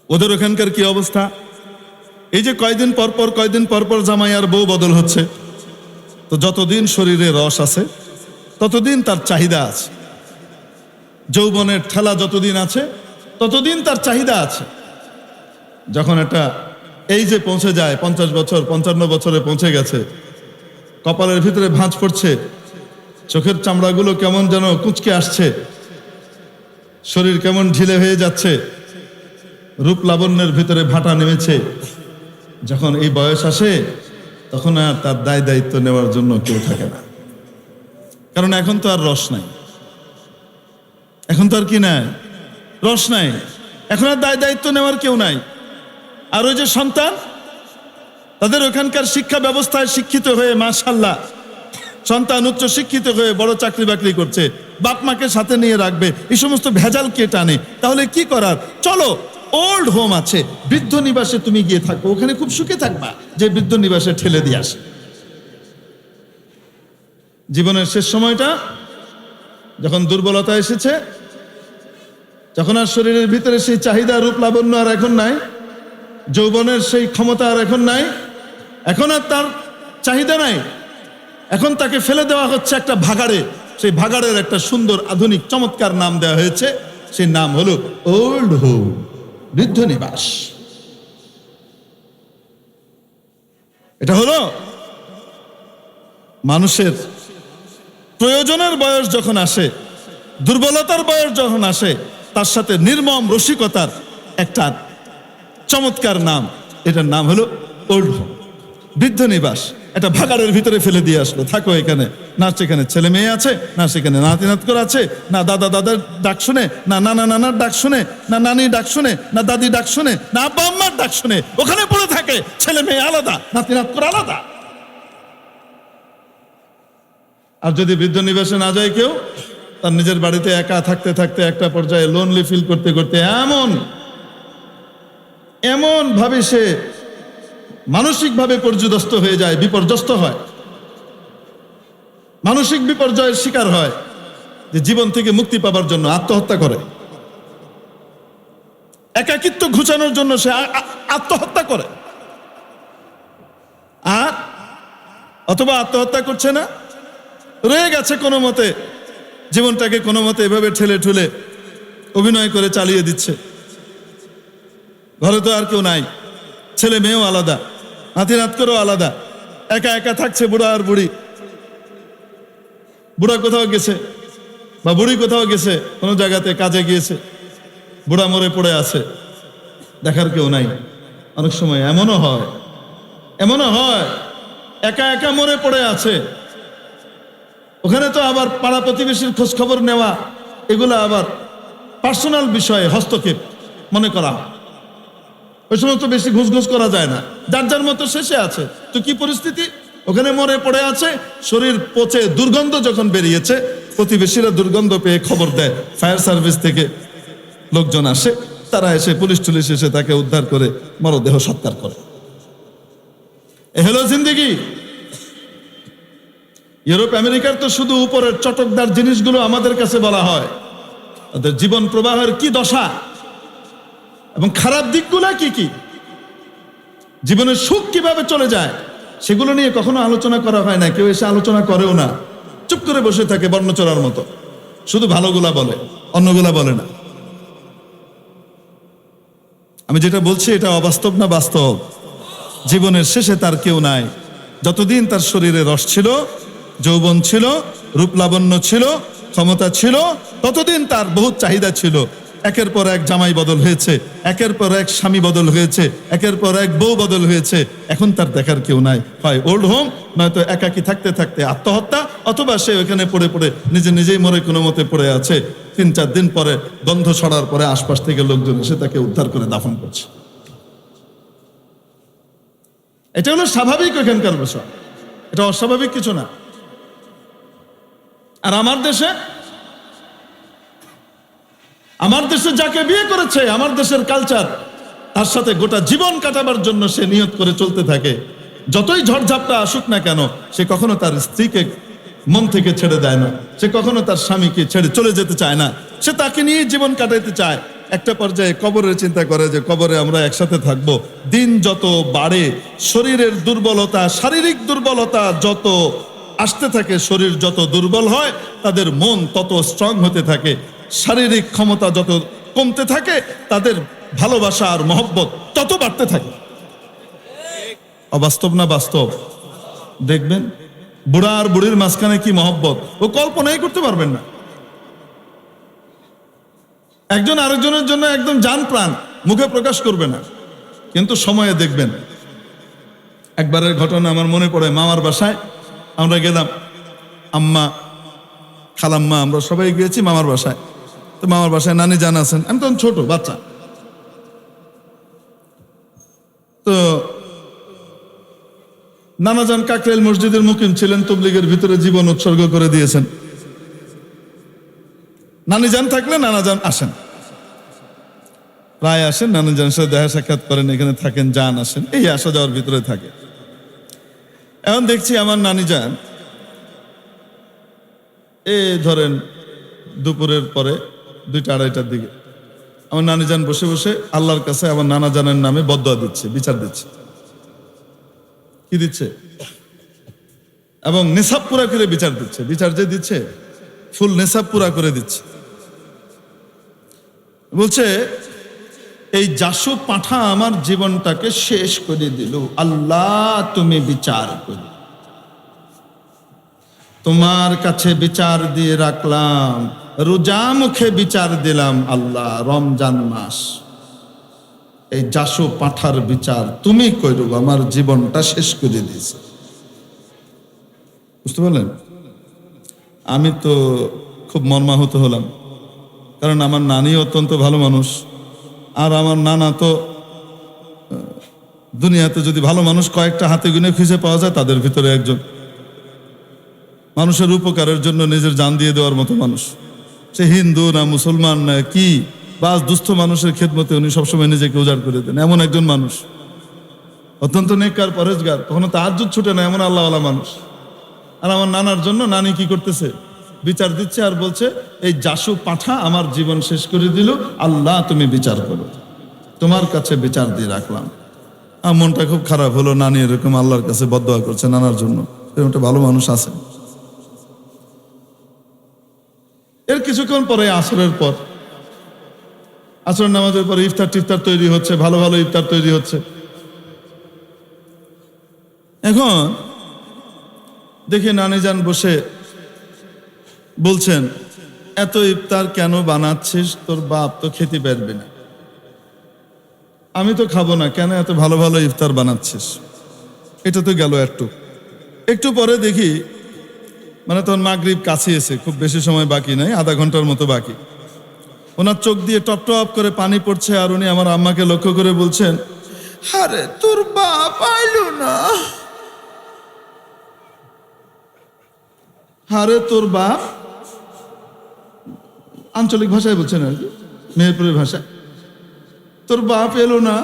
ওদের ওখানকার কি অবস্থা? এই যে কয়দিন পর পর জামাই আর বউ বদল হচ্ছে, তো যতদিন শরীরে রস আছে ততদিন তার চাহিদা আছে, যৌবনের ঠেলা যতদিন আছে ততদিন তার চাহিদা আছে। যখন এটা এই যে পৌঁছে যায় 50 বছর 55 বছরে পৌঁছে গেছে, কপালের ভিতরে ভাঁজ পড়ছে, চোখের চামড়াগুলো কেমন যেন কুঁচকে আসছে, শরীর কেমন ঢিলে হয়ে যাচ্ছে, রূপ লাবণ্যের ভিতরে ভাটা নেমেছে, যখন এই বয়স আসে তখন আর তার দায় দায়িত্ব নেওয়ার জন্য কেউ থাকে না। কারণ এখন তো আর রস নাই, এখন তো আর কি নাই, রস নাই, এখন আর দায় দায়িত্ব নেওয়ার কেউ নাই। আর ওই যে সন্তান, তাদের ওখানকার শিক্ষা ব্যবস্থায় শিক্ষিত হয়ে মাশাআল্লাহ সন্তান উচ্চ শিক্ষিত হয়ে বড় চাকরি বাকরি করছে, বাপ মাকে সাথে নিয়ে রাখবে, এই সমস্ত ভেজাল কে টানে? তাহলে কি করার? চলো ওল্ড হোম আছে, বৃদ্ধ নিবাসে তুমি গিয়ে থাকো, ওখানে খুব সুখে থাকবা, যে বৃদ্ধ নিবাসে ঠেলে দিয়ে আসে। জীবনের শেষ সময়টা যখন দুর্বলতা এসেছে, যখন আর শরীরের ভিতরে সেই চাহিদা, রূপ লাবণ্য আর এখন নাই, যৌবনের সেই ক্ষমতা আর এখন নাই, এখন আর তার চাহিদা নাই, এখন তাকে ফেলে দেওয়া হচ্ছে একটা ভাগাড়ে। সেই ভাগাড়ের একটা সুন্দর আধুনিক চমৎকার নাম দেওয়া হয়েছে, সেই নাম হলো ওল্ড হোম, বৃদ্ধ নিবাস। এটা হলো মানুষের প্রয়োজনের বয়স যখন আসে, দুর্বলতার বয়স যখন আসে, তার সাথে নির্মম রসিকতার একটা চমৎকার নাম, এটার নাম হলো ওল্ড হোম, বৃদ্ধ নিবাস। একটা ভাগাড়ের ভিতরে ফেলে দিয়ে আসলো, থাকো এখানে, না সেখানে ছেলে মেয়ে আছে, না সেখানে নাতি নাতকর আছে, না দাদা দাদার ডাক শুনে, না নানা নানার ডাক শুনে, না নানি ডাক শুনে, না দাদি ডাক শুনে, না আব্বা আম্মার ডাক শুনে, ওখানে পড়ে থাকে, ছেলে মেয়ে আলাদা, নাতি নাতকর আলাদা। আর যদি বৃদ্ধ নিবাসে না যায় কেউ, তার নিজের বাড়িতে একা থাকতে থাকতে একটা পর্যায়ে লোনলি ফিল করতে করতে এমন এমনভাবে সে মানসিকভাবে পর্যুদস্ত হয়ে যায়, বিপর্যস্ত হয়, মানসিক বিপর্যয়ের শিকার হয় যে জীবন থেকে মুক্তি পাবার জন্য আত্মহত্যা করে। একাকিত্ব ঘুচানোর জন্য সে আত্মহত্যা করে। আর অথবা আত্মহত্যা করছে না, রয়ে গেছে কোনো মতে, জীবনটাকে কোনো মতে এভাবে ঠেলে ঠুলে অভিনয় করে চালিয়ে দিচ্ছে। ঘরে তো আর কেউ নাই, ছেলে মেয়েও আলাদা, নাতি-নাত করেও আলাদা, একা একা থাকছে বুড়া আর বুড়ি। বুড়া কোথাও গেছে বা বুড়ি কোথাও গেছে, কোনো জায়গাতে কাজে গিয়েছে, বুড়া মরে পড়ে আছে, দেখার কেউ নাই। অনেক সময় এমনও হয় একা একা মরে পড়ে আছে। ওখানে তো আবার পাড়া প্রতিবেশীর খোঁজ খবর নেওয়া, এগুলো আবার পার্সোনাল বিষয়ে হস্তক্ষেপ মনে করা হয়। ওই সময় তো বেশি ঘুষ করা যায় না, যার যার মতো শেষে আছে। তো কি পরিস্থিতি, ওখানে মরে পড়ে আছে, শরীর পচে দুর্গন্ধ যখন বেরিয়েছে, প্রতিবেশীরা দুর্গন্ধ পেয়ে খবর দেয়, ফায়ার সার্ভিস থেকে লোকজন আসে, তারা এসে পুলিশ টুলিশ এসে তাকে উদ্ধার করে মরদেহ সৎকার করে। এ হলো জিন্দেগি। ইউরোপ আমেরিকার তো শুধু উপরের চটকদার জিনিসগুলো আমাদের কাছে বলা হয়, তাদের জীবন প্রবাহের কি দশা এবং খারাপ দিকগুলো কি কি, জীবনের সুখ কিভাবে চলে যায়, সেগুলো নিয়ে কখনো আলোচনা করা হয় না। কেউ এসে আলোচনা করেও না, চুপ করে বসে থাকে বর্ণচরার মতো, শুধু ভালোগুলা বলে, অন্যগুলা বলে না। আমি যেটা বলছি এটা অবাস্তব না বাস্তব? জীবনের শেষে তার কেউ নাই। যতদিন তার শরীরে রস ছিল, যৌবন ছিল, রূপ লাবণ্য ছিল, ক্ষমতা ছিল, ততদিন তার বহুত চাহিদা ছিল। একের পর এক জামাই বদল হয়েছে, একের পর এক স্বামী বদল হয়েছে, একের পর এক বউ বদল হয়েছে। এখন তার দেখার কেউ নাই। হয় ওল্ড হোম, নয়তো একাকি থাকতে থাকতে আত্মহত্যা, অথবা সে ওখানে পড়ে পড়ে নিজেই মরে কোনো মতে পড়ে আছে। 3-4 দিন পরে গন্ধ ছড়ার পরে আশপাশ থেকে লোকজন এসে তাকে উদ্ধার করে দাফন করছে। এটা হলো স্বাভাবিক ওখানকার বিষয়, এটা অস্বাভাবিক কিছু না। আর আমার দেশে যাকে বিয়ে করেছে, আমার দেশের কালচার, তার সাথে গোটা জীবন কাটাবার জন্য সে নিয়ত করে চলতে থাকে। যতই ঝড়ঝাপটা আসুক না কেন, সে কখনো তার স্ত্রীকে মন থেকে ছেড়ে দেয় না, সে কখনো তার স্বামীকে ছেড়ে চলে যেতে চায় না, সে তাকে নিয়ে জীবন কাটাইতে চায়। একটা পর্যায়ে কবরের চিন্তা করে যে কবরে আমরা একসাথে থাকব। দিন যত বাড়ে, শরীরের দুর্বলতা, শারীরিক দুর্বলতা যত আসতে থাকে, শরীর যত দুর্বল হয়, তাদের মন তত স্ট্রং হতে থাকে। শারীরিক ক্ষমতা যত কমতে থাকে, তাদের ভালোবাসা আর মহব্বত তত বাড়তে থাকে। অবাস্তব না বাস্তব? দেখবেন বুড়া আর বুড়ির মাঝখানে কি মহব্বত, ও কল্পনাই করতে পারবেন না। একজন আরেকজনের জন্য একদম জান প্রাণ, মুখে প্রকাশ করবে না, কিন্তু সময়ে দেখবেন। একবারের ঘটনা আমার মনে পড়ে, মামার বাসায় আমরা গেলাম, আম্মা, খালাম্মা, আমরা সবাই গিয়েছি মামার বাসায়। তো মামার বাসায় নানি জান আছেন, আমি তখন ছোট বাচ্চা। তো নানাজান কাকরাইল মসজিদের মুকিম ছিলেন, তবলিগের ভিতরে জীবন উৎসর্গ করে দিয়েছেন। নানিজান থাকলে নানাজান আসেন, প্রায় আসেন, নানাজানের সাথে দেখা সাক্ষাৎ করেন, এখানে থাকেন, যান আসেন, এই আসা যাওয়ার ভিতরে থাকে। এখন দেখছি আমার নানিজান ধরেন দুপুরের পরে 2টা-2:30টার দিকে আমার নানিজান বসে বসে আল্লাহর কাছে আমার নানাজানের নামে বদদোয়া দিচ্ছে, বিচার দিচ্ছে। কি দিচ্ছে? এবং নেশাব পুরা করে বিচার দিচ্ছে। বিচার যে দিচ্ছে, ফুল নেশাব পুরা করে দিচ্ছে। বলছে, এই জাসু পাঠা আমার জীবনটাকে শেষ করে দিল, আল্লাহ তুমি বিচার করো। তোমার কাছে বিচার দিয়ে রাখলাম, রোজা মুখে বিচার দিলাম, আল্লাহ রমজান মাস, এই জাসু পাঠার বিচার তুমি করো, আমার জীবনটা শেষ করে দিয়েছে। বুঝতে পারলেন? আমি তো খুব মর্মাহত হলাম, কারণ আমার নানি অত্যন্ত ভালো মানুষ, আর আমার নানা তো দুনিয়াতে যদি ভালো মানুষ কয়েকটা হাতে গুনে খুঁজে পাওয়া যায় তাদের ভিতরে একজন। মানুষের উপকারের জন্য নিজের জান দিয়ে দেওয়ার মতো মানুষ। সে হিন্দু না মুসলমান না কি, বাস দুস্থ মানুষের খেদমতে উনি সবসময় নিজেকে উজাড় করে দেন। এমন একজন মানুষ, অত্যন্ত নেককার, পরেজগার, কখনো তাহাজ্জুদ ছুটে না, এমন আল্লাহওয়ালা মানুষ। আর আমার নানার জন্য নানি কি করতেছে, বিচার দিচ্ছে আর বলছে, এই জাসু পাঠা আমার জীবন শেষ করে দিল, আল্লাহ তুমি বিচার করো, তোমার কাছে বিচার দিয়ে রাখলাম। আমার মনটা খুব খারাপ হলো, নানি এরকম আল্লাহর কাছে বদদোয়া করছে নানার জন্য। এরকম একটা ভালো মানুষ আছে। এর কিছুক্ষণ পরে আসরের পর, আসর নামাজের পরে ইফতার টিফতার তৈরি হচ্ছে, ভালো ভালো ইফতার তৈরি হচ্ছে। এখন দেখে নানি যান বসে বলছেন, এত ইফতার কেন বানাচ্ছিস, তোর বাপ তো খেতে পারবে না। আমি তো খাবো না, কেন এত ভালো ভালো ইফতার বানাচ্ছিস। এটা তো গেল একটু পরে দেখি, মানে তখন মাগরিব কাছে এসে, খুব বেশি সময় বাকি নাই, আধা ঘন্টার মতো বাকি। ওনার চোখ দিয়ে টপ টপ করে পানি পড়ছে, আর উনি আমার আম্মাকে লক্ষ্য করে বলছেন, আরে তোর বাপ আইলো না, আরে তোর বাপ, আঞ্চলিক ভাষায় বলছেন আর কি, মেহেরপুরের ভাষায়, তোর বাপ এলো না।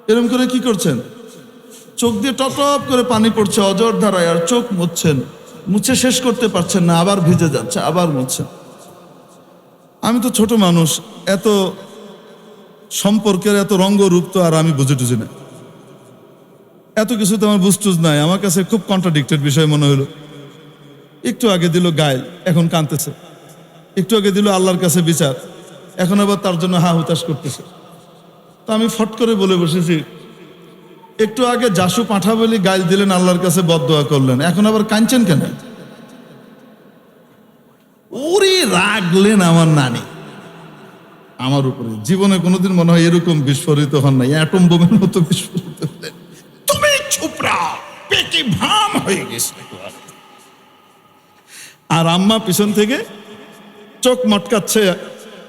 এরকম করে কি করছেন, চোখ দিয়ে টপ টপ করে পানি পড়ছে অজর ধারায়, আর চোখ মুছছেন, মুছে শেষ করতে পারছেন না, আবার ভিজে যাচ্ছে, আবার মুছছেন। আমি তো ছোট মানুষ, এত সম্পর্কের এত রঙ্গরূপ তো আর আমি বুঝে টুঝি না, এত কিছু তো আমার বুঝটুজ নাই। আমার কাছে খুব কন্ট্রাডিক্টেড বিষয় মনে হলো। একটু আগে দিল গায়েল, এখন কাঁদতেছে। একটু আগে দিল আল্লাহর কাছে বিচার, এখন আবার তার জন্য হা হুতাশ করতেছে। তো আমি ফট করে বলে বসেছি, একটু আগে জাসু পাঠা বলি গাইল দিলেন, আল্লাহর কাছে বদদোয়া করলেন, এখন আবার কাঁদছেন কেন? ওরে রাগলেন আমার নানি আমার উপরে। জীবনে কোনোদিন মনে হয় এরকম বিস্ফোরিত হন নাই, অ্যাটম বোমের মতো বিস্ফোরিত হলেন। তুমি চুপরা, পেটে ভাম হয়ে গেছে। আর আম্মা পিছন থেকে চোখ মটকাচ্ছে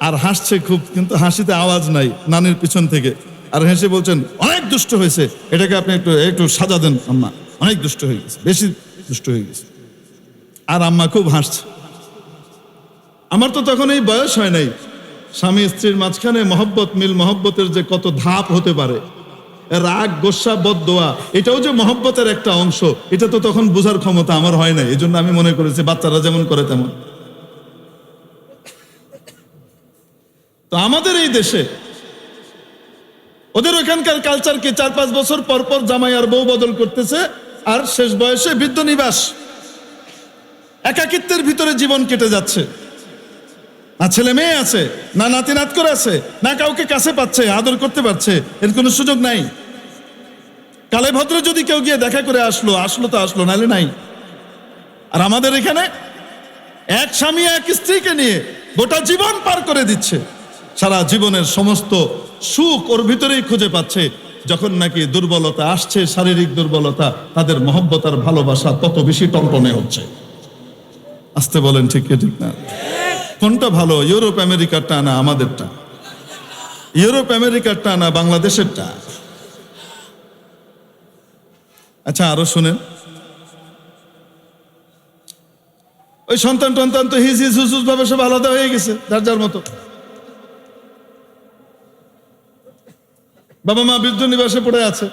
আর হাসছে খুব, কিন্তু হাসিতে আওয়াজ নাই নানির পিছন থেকে। আর হেসে বলছেন, অনেক দুষ্ট হয়েছে, এটাকে আপনি একটু সাজা দেন আম্মা, অনেক দুষ্ট হয়ে গেছে, বেশি দুষ্ট হয়ে গেছে। আর আম্মা খুব হাসছে। আমার তো তখন এই বয়স হয় নাই, স্বামী স্ত্রীর মাঝখানে মহব্বত, মিল মহব্বতের যে কত ধাপ হতে পারে, রাগ, গোসা, বদদোয়া, এটাও যে মহব্বতের একটা অংশ, এটা তো তখন বোঝার ক্ষমতা আমার হয় নাই। এই জন্য আমি মনে করেছি বাচ্চারা যেমন করে তেমন। তো আমাদের এই দেশে ওদের ওখানকার কালচারকে 4-5 বছর পর পর জামাই আর বউ বদল করতেছে, আর শেষ বয়সে বৃদ্ধ নিবাস, একাকিত্বের ভিতরে জীবন কেটে যাচ্ছে। না ছেলে মেয়ে আছে, না নাতি নাত করে আছে, না কাউকে কাছে পাচ্ছে, আদর করতে পারছে, এর কোনো সুযোগ নাই। কালে ভদ্র যদি কেউ গিয়ে দেখা করে আসলো তো আসলো, নাহলে নাই। আর আমাদের এখানে এক স্বামী এক স্ত্রীকে নিয়ে গোটা জীবন পার করে দিচ্ছে, সারা জীবনের সমস্ত সুখ ওর ভিতরেই খুঁজে পাচ্ছে। যখন নাকি দুর্বলতা আসছে, শারীরিক দুর্বলতা, তাদের মহব্বত আর ভালোবাসা তত বেশি টনটনে হচ্ছে। আসতে বলেন ঠিক ঠিক না? কোনটা ভালো, ইউরোপ আমেরিকারটা না আমাদেরটা? ইউরোপ আমেরিকারটা না বাংলাদেশেরটা? আচ্ছা আরো শুনেন, ওই সন্তান টন্তান তো হিজ হিজ হুস ভাবে সব আলাদা হয়ে গেছে, যার যার মতো। বাবা মা বৃদ্ধ নিবাসে পড়ে আছে।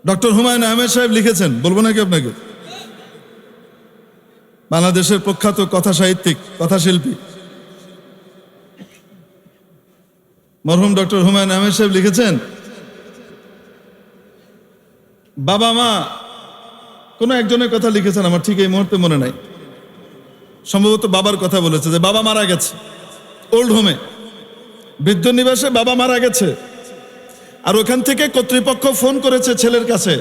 ডক্টর হুমায়ুন আহমেদ সাহেব লিখেছেন, বলবো নাকি আপনাকে? বাংলাদেশের প্রখ্যাত কথা সাহিত্যিক, কথা শিল্পী মরহুম ডক্টর হুমায়ুন আহমেদ সাহেব লিখেছেন, বাবা মা, কোনো একজনের কথা লিখেছেন, আমার ঠিক এই মুহূর্তে মনে নাই, সম্ভবত বাবার কথা বলেছে, যে বাবা মারা গেছে, ওল্ড হোমে, বৃদ্ধ নিবাসে বাবা মারা গেছে। আর ওখান থেকে কর্তৃপক্ষ ফোন করেছে ছেলের কাছে,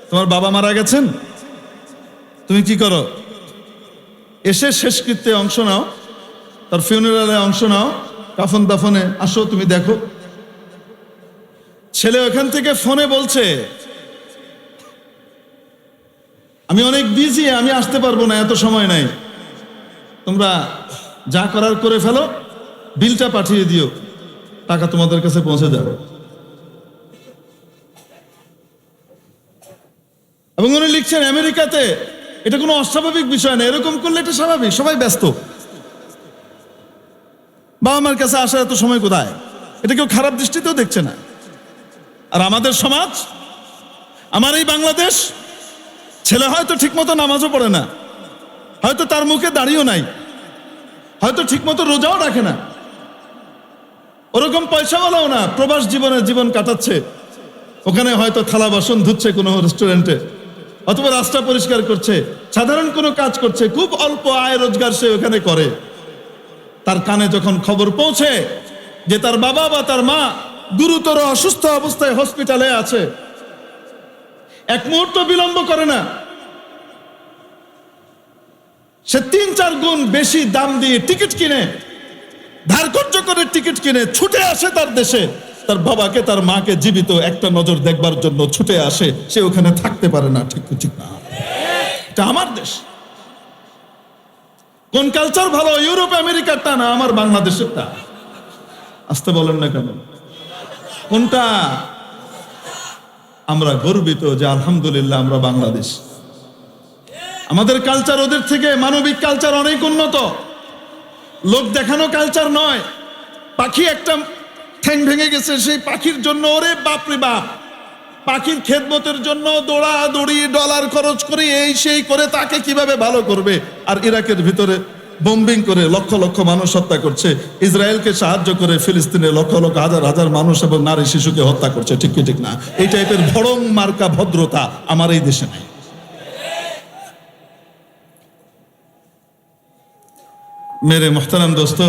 তোমার বাবা মারা গেছেন, তুমি কি করো? এসে শেষকৃত্যে অংশ নাও, তার ফিউনারালে অংশ নাও, কাফন দাফনে আসো, তুমি দেখো। ছেলে ওখান থেকে ফোনে বলছে, আমি অনেক বিজি, আমি আসতে পারবো না, এত সময় নাই, তোমরা যা করার করে ফেলো, বিলটা পাঠিয়ে দিও, টাকা তোমাদের কাছে পৌঁছে যাবে। এবং উনি লিখছেন, আমেরিকাতে এটা কোনো অস্বাভাবিক বিষয় না, এরকম করলে এটা স্বাভাবিক, সবাই ব্যস্ত। বাবা মার কাছে আসার এত সময় কোথায়? এটা কেউ খারাপ দৃষ্টিতেও দেখছে না। আর আমাদের সমাজ, আমার এই বাংলাদেশ, ছেলে হয়তো ঠিকমতো নামাজও পড়ে না, হয়তো তার মুখে দাড়িও নাই, হয়তো ঠিকমতো রোজাও রাখে না, ওরকম পয়সাওয়ালাও না, প্রবাস জীবন কাটাচ্ছে। ওখানে হয়তো থালা বাসন ধুচ্ছে কোনো রেস্টুরেন্টে, অথবা রাস্তা পরিষ্কার করছে, সাধারণ কোনো কাজ করছে, খুব অল্প আয় রোজগার সে ওখানে করে। তার কানে যখন খবর পৌঁছে যে তার বাবা বা তার মা গুরুতর অসুস্থ অবস্থায় হসপিটালে আছে, এক মুহূর্ত বিলম্ব করে না, সে ৩-৪ গুণ বেশি দাম দিয়ে টিকিট কিনে, ধারকর্য করে টিকিট কিনে ছুটে আসে তার দেশে, তার বাবাকে তার মাকে জীবিত একটা নজর দেখবার জন্য ছুটে আসে। সে ওখানে থাকতে পারে না। ঠিক না? এটা আমার দেশ। কোন কালচার ভালো? ইউরোপ আমেরিকারটা না, আমার বাংলাদেশেরটা। আসতে বলেন না কেন? কোনটা? আমরা গর্বিত যে আলহামদুলিল্লাহ আমরা বাংলাদেশ। আমাদের কালচার ওদের থেকে, মানবিক কালচার অনেক উন্নত। লোক দেখানো কালচার নয়। পাখি একটা ঠ্যাং ভেঙে গেছে, সেই পাখির জন্য ওরে বাপরে বাপ, পাখির খেদমতের জন্য দৌড়াদৌড়ি, ডলার খরচ করে, এই সেই করে তাকে কিভাবে ভালো করবে। আর ইরাকের ভিতরে বোম্বিং করে লক্ষ লক্ষ মানুষ হত্যা করছে, ইসরায়েলকে সাহায্য করে ফিলিস্তিনে লক্ষ লক্ষ হাজার হাজার মানুষ এবং নারী শিশুকে হত্যা করছে। ঠিক কি ঠিক না? এই টাইপের ভড়ং মার্কা ভদ্রতা আমার এই দেশে নাই। মেরে মোহতারাম দোস্ত,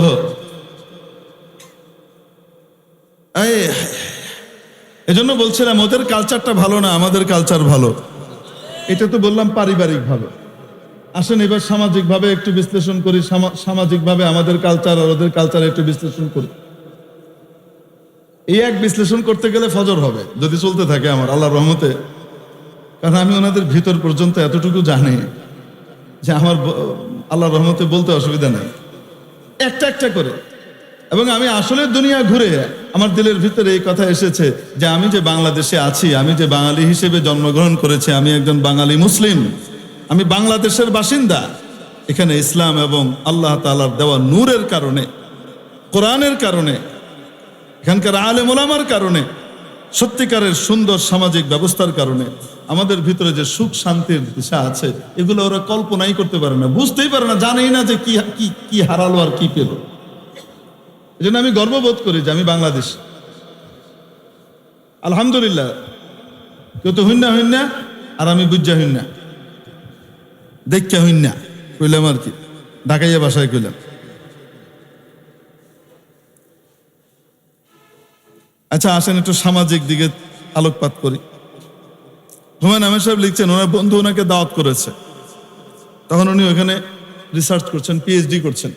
এজন্য বলছিলাম ওদের কালচারটা ভালো না, আমাদের কালচার ভালো। এটা তো বললাম পারিবারিক ভাবে। আসেন এবার সামাজিক ভাবে একটু বিশ্লেষণ করি। সামাজিক ভাবে আমাদের কালচার আর ওদের কালচার একটু বিশ্লেষণ করি। এই এক বিশ্লেষণ করতে গেলে ফজর হবে, যদি চলতে থাকে আমার আল্লাহর রহমতে। কারণ আমি ওনাদের ভিতর পর্যন্ত এতটুকু জানি যে আমার আল্লাহর রহমতে বলতে অসুবিধা নেই, একটা একটা করে। এবং আমি আসলে দুনিয়া ঘুরে আমার দিলের ভিতরে এই কথা এসেছে যে আমি যে বাংলাদেশে আছি, আমি যে বাঙালি হিসেবে জন্মগ্রহণ করেছি, আমি একজন বাঙালি মুসলিম, আমি বাংলাদেশের বাসিন্দা। এখানে ইসলাম এবং আল্লাহ তাআলার দেওয়া নূরের কারণে, কোরআনের কারণে, এখানকার আলেম ওলামার কারণে, সত্যিকারের সুন্দর সামাজিক ব্যবস্থার কারণে আমাদের ভিতরে যে সুখ শান্তির দিশা আছে, এগুলো ওরা কল্পনাই করতে পারে না, বুঝতেই পারে না, জানেই না যে কি কি কি হারালো আর কি পেল। এই জন্য আমি গর্ববোধ করি যে আমি বাংলাদেশ। আলহামদুলিল্লাহ। কেউ তো হইন্না আর আমি বুঝা হইন্না, দেখা হইন্না কইলাম আর কি, ঢাকাইয়া ভাষায় কইলাম। আচ্ছা আসেন একটু সামাজিক দিকে আলোকপাত করি। হুমায়ুন আহমেদ সাহেব লিখছেন ওনার বন্ধু ওনাকে দাওয়াত করেছে, তখন উনি ওখানে রিসার্চ করছেন, পিএইচডি করছেন।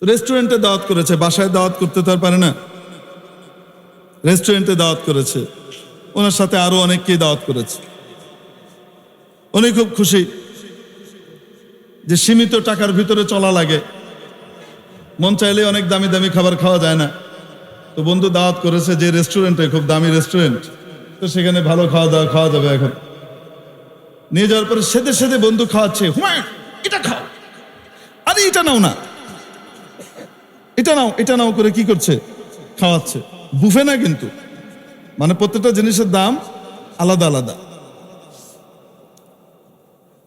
রেস্টুরেন্টে দাওয়াত করেছে, বাসায় দাওয়াত করতে তো আর পারে না, রেস্টুরেন্টে দাওয়াত করেছে, ওনার সাথে আরো অনেককেই দাওয়াত করেছে। উনি খুব খুশি যে সীমিত টাকার ভিতরে চলা লাগে, মন চাইলে অনেক দামি দামি খাবার খাওয়া যায় না। তো বন্ধু দাওয়াত করেছে যে রেস্টুরেন্টে, খুব দামি রেস্টুরেন্ট, তো সেখানে ভালো খাওয়া দাওয়া খাওয়া যাবে। এখন নিয়ে যাওয়ার পরে সেদে সেদে বন্ধু খাওয়াচ্ছে, হুমায়ুন এটা খাও, আরে এটা নাও না, এটা নাও করে কি করছে, খাওয়াচ্ছে। বুফে না কিন্তু, মানে প্রত্যেকটা জিনিসের দাম আলাদা আলাদা।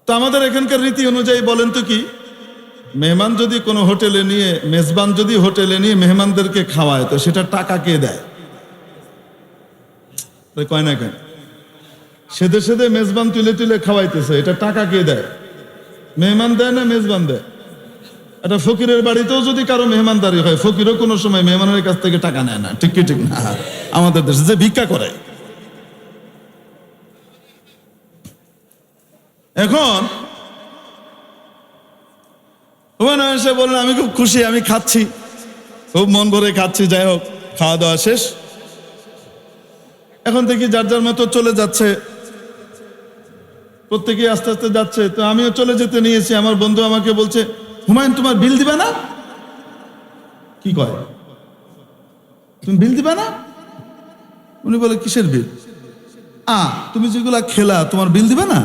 তো আমাদের এখানকার রীতি অনুযায়ী বলেন তো কি, মেহমান যদি কোনো হোটেলে নিয়ে, মেজবান যদি হোটেলে নিয়ে মেহমানদেরকে খাওয়ায়, তো সেটা টাকা কে দেয়? কয় না কেন? সেদে সেদে মেজবান তুলে তুলে খাওয়াইতেছে, এটা টাকা কে দেয়? মেহমান দেয় না মেজবান দেয়? এটা ফকিরের বাড়িতেও যদি কারো মেহমানদারি হয়, ফকিরও কোনো সময় মেহমানের কাছ থেকে টাকা নেয় না। ঠিক কি ঠিক না? আমাদের দেশে যে ভিক্ষা করে। এখন হুমায়ুন আহমেদ সাহেব বললেন আমি খুব খুশি, আমি খাচ্ছি, খুব মন ভরে খাচ্ছি। যাই হোক, খাওয়া দাওয়া শেষ, এখন থেকে যার যার মতো চলে যাচ্ছে, প্রত্যেকেই আস্তে আস্তে যাচ্ছে। তো আমিও চলে যেতে নিয়েছি। আমার বন্ধু আমাকে বলছে, হুমায়ুন তোমার বিল দিবে না? কি কয়, তুমি বিল দিবে না? উনি বলে কিসের বিল? তুমি যেগুলা খেলা তোমার বিল দিবে না?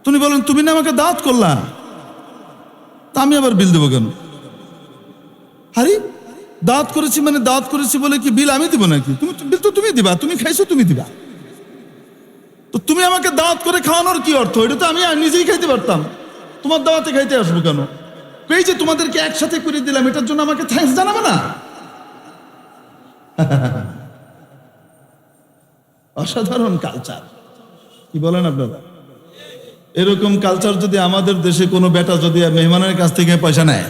তুমি বলেন তুমি না আমাকে দাওয়াত করলা, তা আমি আবার বিল দেবো কেন? আরে দাওয়াত করেছি মানে দাওয়াত করেছি বলে কি বিল আমি দিব নাকি? তুমি বিল তো তুমি দিবা, তুমি খাইছো তুমি দিবা। তো তুমি আমাকে দাওয়াত করে খাওয়ানোর কি অর্থ? এটা তো আমি নিজেই খাইতে পারতাম, তোমার দাওয়াতে খাইতে আসবো কেন? এই যে তোমাদেরকে একসাথে করে দিলাম, এটার জন্য আমাকে থ্যাঙ্কস জানাবে না? অসাধারণ কালচার, কি বলেন আপনারা? এরকম কালচার যদি আমাদের দেশে কোনো বেটা যদি মেহমানের কাছ থেকে পয়সা নেয়,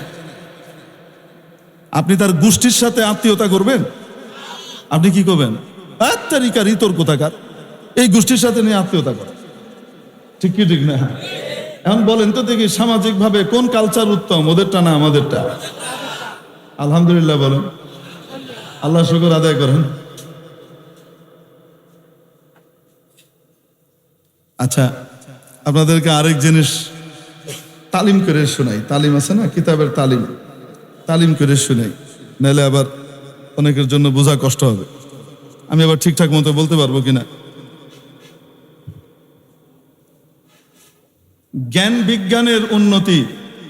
আপনি তার গোষ্ঠীর সাথে আত্মীয়তা করবেন? আপনি কি করবেন? তারিকার ইতর কোথাকার এই গোষ্ঠীর সাথে নিয়ে আত্মীয়তা করে, ঠিক কি ঠিক না? এখন বলেন তো দেখি সামাজিকভাবে কোন কালচার উত্তম, ওদেরটা না আমাদেরটা? আলহামদুলিল্লাহ বলেন, আল্লাহ শুকর আদায় করেন। আচ্ছা, আপনাদেরকে আরেক জিনিস তালিম করে শোনাই। তালিম আছে না, কিতাবের তালিম, তালিম করে শোনাই, নাহলে আবার অনেকের জন্য বোঝা কষ্ট হবে। আমি আবার ঠিকঠাক মতো বলতে পারবো কিনা। জ্ঞান বিজ্ঞানের উন্নতি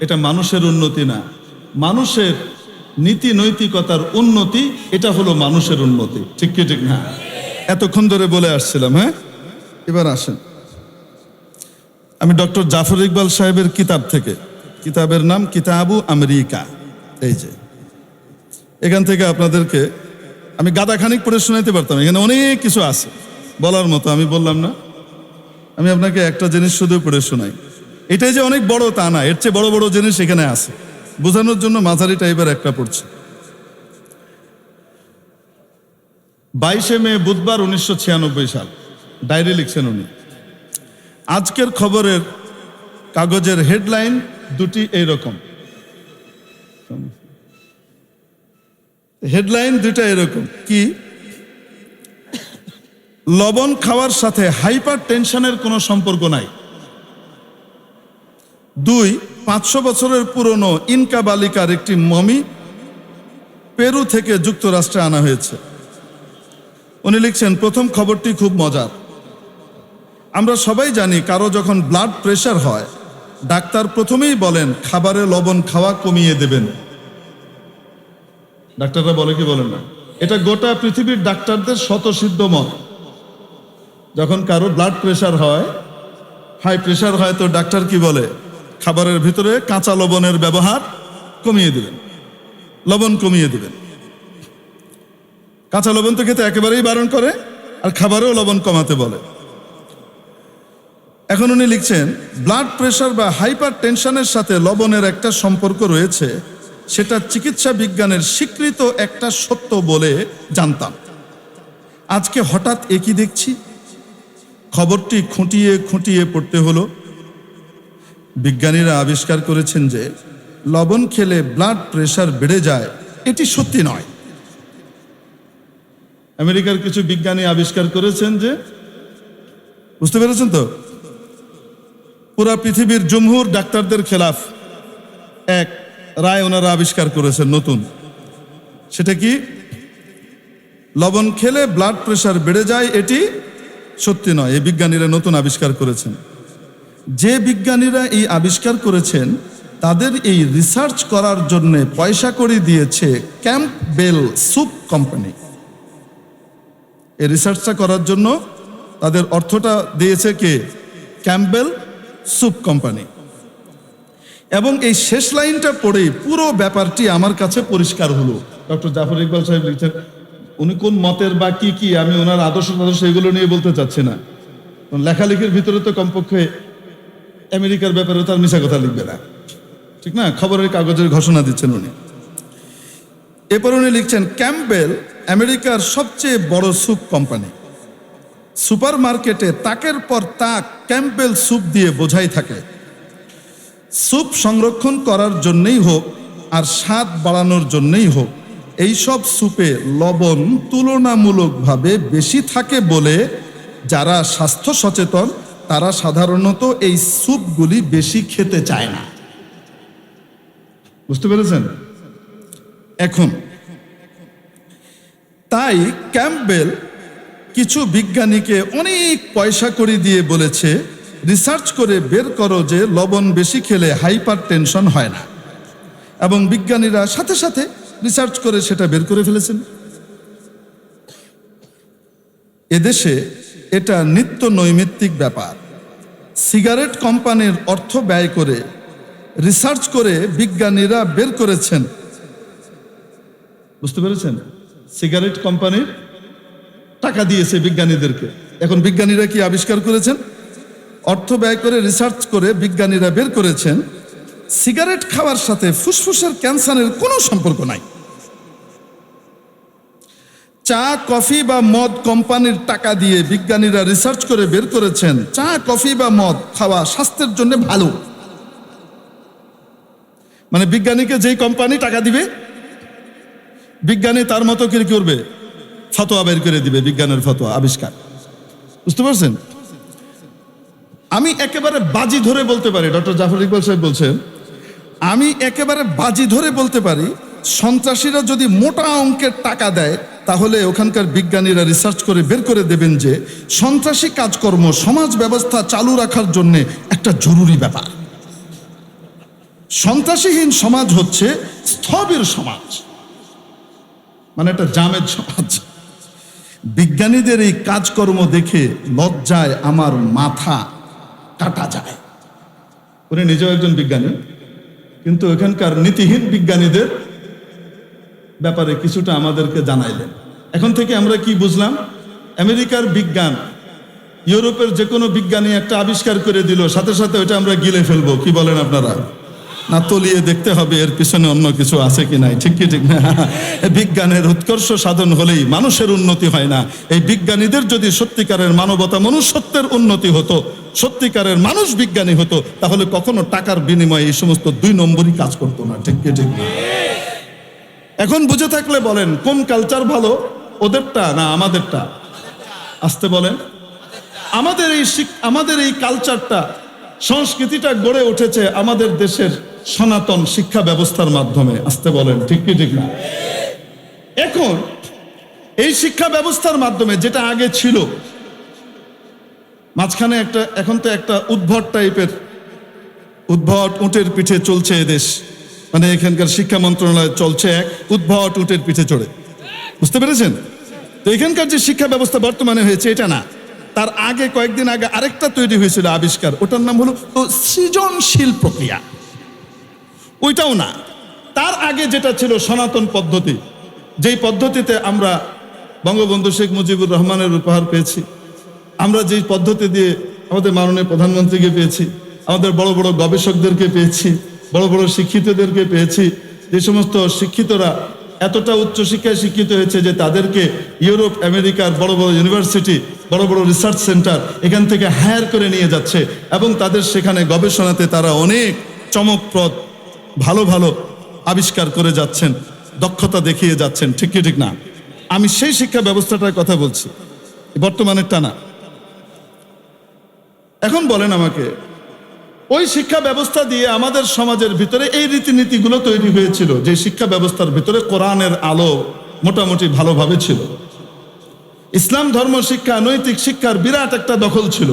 এটা মানুষের উন্নতি না, মানুষের নীতি নৈতিকতার উন্নতি এটা হলো মানুষের উন্নতি, ঠিক কি ঠিক না? এতক্ষণ ধরে বলে আসছিলাম। হ্যাঁ, এবার আসেন, আমি ডক্টর জাফর ইকবাল সাহেবের কিতাব থেকে, কিতাবের নাম কিতাবু আমেরিকা, এই যে এখান থেকে আপনাদেরকে আমি গাদাখানিক পড়ে শোনাইতে পারতাম, এখানে অনেক কিছু আছে বলার মতো, আমি বললাম না। আমি আপনাকে একটা জিনিস শুধু পড়ে শোনাই, এটাই যে অনেক বড় তা না, এর চেয়ে বড় বড় জিনিস এখানে আছে, বোঝানোর জন্য মাঝারি টাইপের একটা পড়ছে। 22শে মে বুধবার 1996 সাল, ডায়েরি লিখছেন উনি। আজকের খবরের কাগজের হেডলাইন দুটি এইরকম, হেডলাইন দুটা এরকম, কি? লবণ খাওয়ার সাথে হাইপার টেনশনের কোনো সম্পর্ক নাই। 2, 500 বছরের পুরনো ইনকা বালিকার একটি মমি পেরু থেকে যুক্তরাষ্ট্রে আনা হয়েছে। উনি লিখছেন, প্রথম খবরটি খুব মজার। আমরা সবাই জানি কারো যখন ব্লাড প্রেশার হয়, ডাক্তার প্রথমেই বলেন খাবারে লবণ খাওয়া কমিয়ে দেবেন। ডাক্তাররা বলে কি বলেন না? এটা গোটা পৃথিবীর ডাক্তারদের স্বতঃসিদ্ধ মত। যখন কারো ব্লাড প্রেশার হয়, হাই প্রেশার হয়, তো ডাক্তার কি বলে? খাবারের ভিতরে কাঁচা লবণের ব্যবহার কমিয়ে দেবেন, লবণ কমিয়ে দেবেন। কাঁচা লবণ তো খেতে একেবারেই বারণ করে, আর খাবারেও লবণ কমাতে বলে। এখন উনি লিখছেন, ব্লাড প্রেশার বা হাইপার টেনশনের সাথে লবণের একটা সম্পর্ক রয়েছে, সেটা চিকিৎসা বিজ্ঞানের স্বীকৃত একটা সত্য বলে জানতাম। আজকে হঠাৎ একই দেখছি। খবরটি খুঁটিয়ে খুঁটিয়ে পড়তে হলো। বিজ্ঞানীরা আবিষ্কার করেছেন যে লবণ খেলে ব্লাড প্রেশার বেড়ে যায়, এটি সত্যি নয়। আমেরিকার কিছু বিজ্ঞানী আবিষ্কার করেছেন যে, বুঝতে পেরেছেন তো, পুরা পৃথিবীর জমহুর ডাক্তারদের খেলাফ এক রায় ওনারা আবিষ্কার করেছেন নতুন। সেটা কি? লবণ খেলে ব্লাড প্রেশার বেড়ে যায়, এটি সত্যি নয়। এই বিজ্ঞানীরা নতুন আবিষ্কার করেছেন। যে বিজ্ঞানীরা এই আবিষ্কার করেছেন, তাদের এই রিসার্চ করার জন্য পয়সা করে দিয়েছে ক্যাম্পবেল স্যুপ কোম্পানি। এই রিসার্চটা করার জন্য তাদের অর্থটা দিয়েছে কে? Campbell soup company. এবং এই শেষ লাইনটা পড়ে পুরো ব্যাপারটি আমার কাছে পরিষ্কার হলো। ডক্টর জাফর ইকবাল সাহেব লিখছেন, উনি কোন মতের বা কি আমি ওনার আদর্শ এগুলো নিয়ে বলতে চাচ্ছি না। লেখালেখির ভিতরে তো কমপক্ষে আমেরিকার ব্যাপারে তার মিশা কথা লিখবে না, ঠিক না? খবরের কাগজের ঘোষণা দিচ্ছেন উনি। এরপর উনি লিখছেন, ক্যাম্পবেল আমেরিকার সবচেয়ে বড় স্যুপ কোম্পানি। সুপার মার্কেটে তাকের পর তাক ক্যাম্পবেল স্যুপ দিয়ে বোঝাই থাকে। স্যুপ সংরক্ষণ করার জন্যই হোক আর স্বাদ বাড়ানোর জন্যই হোক, এইসব স্যুপে লবণ তুলনামূলকভাবে বেশি থাকে বলে যারা স্বাস্থ্য সচেতন তারা সাধারণত এই স্যুপগুলি বেশি খেতে চায় না। বুঝতে পেরেছেন? এখন তাই ক্যাম্পবেল কিছু বিজ্ঞানীকে অনেক পয়সা করে দিয়ে বলেছে, রিসার্চ করে বের করো যে লবণ বেশি খেলে হাইপার টেনশন হয় না। এবং বিজ্ঞানীরা সাথে সাথে রিসার্চ করে সেটা বের করে ফেলেছেন। এদেশে এটা নিত্য নৈমিত্তিক ব্যাপার। সিগারেট কোম্পানির অর্থ ব্যয় করে রিসার্চ করে বিজ্ঞানীরা বের করেছেন, বুঝতে পেরেছেন? সিগারেট কোম্পানির টাকা দিয়েছে বিজ্ঞানীদেরকে। এখন বিজ্ঞানীরা কি আবিষ্কার করেছেন? অর্থ ব্যয় করে রিসার্চ করে বিজ্ঞানীরা বের করেছেন সিগারেট খাওয়ার সাথে ফুসফুসের ক্যান্সারের কোনো সম্পর্ক নাই। চা কফি বা মদ কোম্পানির টাকা দিয়ে বিজ্ঞানীরা রিসার্চ করে বের করেছেন চা কফি বা মদ খাওয়া স্বাস্থ্যের জন্য ভালো। মানে বিজ্ঞানীকে যেই কোম্পানি টাকা দিবে, বিজ্ঞানী তার মতো কি করবে? ফতোয়া বের করে দিবে, বিজ্ঞানের ফতোয়া আবিষ্কার। বুঝতে পারছেন? আমি একেবারে বাজি ধরে বলতে পারি, ডক্টর জাফর ইকবাল সাহেব বলছেন, আমি একেবারে বাজি ধরে বলতে পারি সন্ত্রাসীরা যদি মোটা অঙ্কের টাকা দেয় তাহলে ওখানকার বিজ্ঞানীরা রিসার্চ করে বের করে দেবেন যে সন্ত্রাসী কাজকর্ম সমাজ ব্যবস্থা চালু রাখার জন্য একটা জরুরি ব্যাপার। সন্ত্রাসীহীন সমাজ হচ্ছে স্থবির সমাজ, মানে একটা জামেদ সমাজ। বিজ্ঞানীদের এই কাজকর্ম দেখে লজ্জায় আমার মাথা কাটা যায়। উনি নিজেও একজন বিজ্ঞানী, কিন্তু এখানকার নীতিহীন বিজ্ঞানীদের ব্যাপারে কিছুটা আমাদেরকে জানাইলেন। এখন থেকে আমরা কি বুঝলাম? আমেরিকার বিজ্ঞান, ইউরোপের যে কোনো বিজ্ঞানী একটা আবিষ্কার করে দিল, সাথে সাথে ওটা আমরা গিলে ফেলবো। কি বলেন আপনারা? না, তলিয়ে দেখতে হবে এর পিছনে অন্য কিছু আছে কি নাই। ঠিক কি ঠিক না? বিজ্ঞানের উৎকর্ষ সাধন হলেই মানুষের উন্নতি হয় না। এই বিজ্ঞানীদের যদি সত্যিকারের মানবতা মনুষ্যত্বের উন্নতি হতো, সত্যিকারের মানুষ বিজ্ঞানী হতো, তাহলে কখনো টাকার বিনিময়ে এই সমস্ত 2 নম্বরই কাজ করতো না। ঠিক কি ঠিক না? এখন বুঝে থাকলে বলেন কোন কালচার ভালো, ওদেরটা না আমাদেরটা? আসতে বলেন। আমাদের এই কালচারটা, সংস্কৃতিটা গড়ে উঠেছে আমাদের দেশের সনাতন শিক্ষা ব্যবস্থার মাধ্যমে। আসতে বলেন ঠিক কি ঠিক না? এখন এই শিক্ষা ব্যবস্থার মাধ্যমে যেটা আগে ছিল, মাঝখানে এখন তো একটা উদ্ভট টাইপের, উদ্ভট উটের পিঠে চলছে এদেশ। মানে এখানকার শিক্ষা মন্ত্রণালয় চলছে এক উদ্ভট উটের পিঠে চড়ে। বুঝতে পেরেছেন? তো এখানকার যে শিক্ষা ব্যবস্থা বর্তমানে হয়েছে এটা না, তার আগে কয়েকদিন আগে আরেকটা তৈরি হয়েছিল আবিষ্কার, ওটার নাম হলো সৃজনশীল প্রক্রিয়া। ওইটাও না, তার আগে যেটা ছিল সনাতন পদ্ধতি, যেই পদ্ধতিতে আমরা বঙ্গবন্ধু শেখ মুজিবুর রহমানের উপহার পেয়েছি, আমরা যেই পদ্ধতি দিয়ে আমাদের মাননীয় প্রধানমন্ত্রীকে পেয়েছি, আমাদের বড় বড় গবেষকদেরকে পেয়েছি, বড় বড় শিক্ষিতদেরকে পেয়েছি, যে সমস্ত শিক্ষিতরা এতটা উচ্চশিক্ষায় শিক্ষিত হয়েছে যে তাদেরকে ইউরোপ আমেরিকার বড় বড় ইউনিভার্সিটি, বড় বড় রিসার্চ সেন্টার এখান থেকে হায়ার করে নিয়ে যাচ্ছে এবং তাদের সেখানে গবেষণাতে তারা অনেক চমকপ্রদ ভালো ভালো আবিষ্কার করে যাচ্ছেন, দক্ষতা দেখিয়ে যাচ্ছেন। ঠিক কি ঠিক না? আমি সেই শিক্ষা ব্যবস্থাটার কথা বলছি, বর্তমানেরটা না। এখন বলেন আমাকে, ওই শিক্ষা ব্যবস্থা দিয়ে আমাদের সমাজের ভিতরে এই রীতিনীতিগুলো তৈরি হয়েছিল, যে শিক্ষা ব্যবস্থার ভিতরে কোরআনের আলো মোটামুটি ভালোভাবে ছিল। ইসলাম ধর্ম শিক্ষা, নৈতিক শিক্ষার বিরাট একটা দখল ছিল।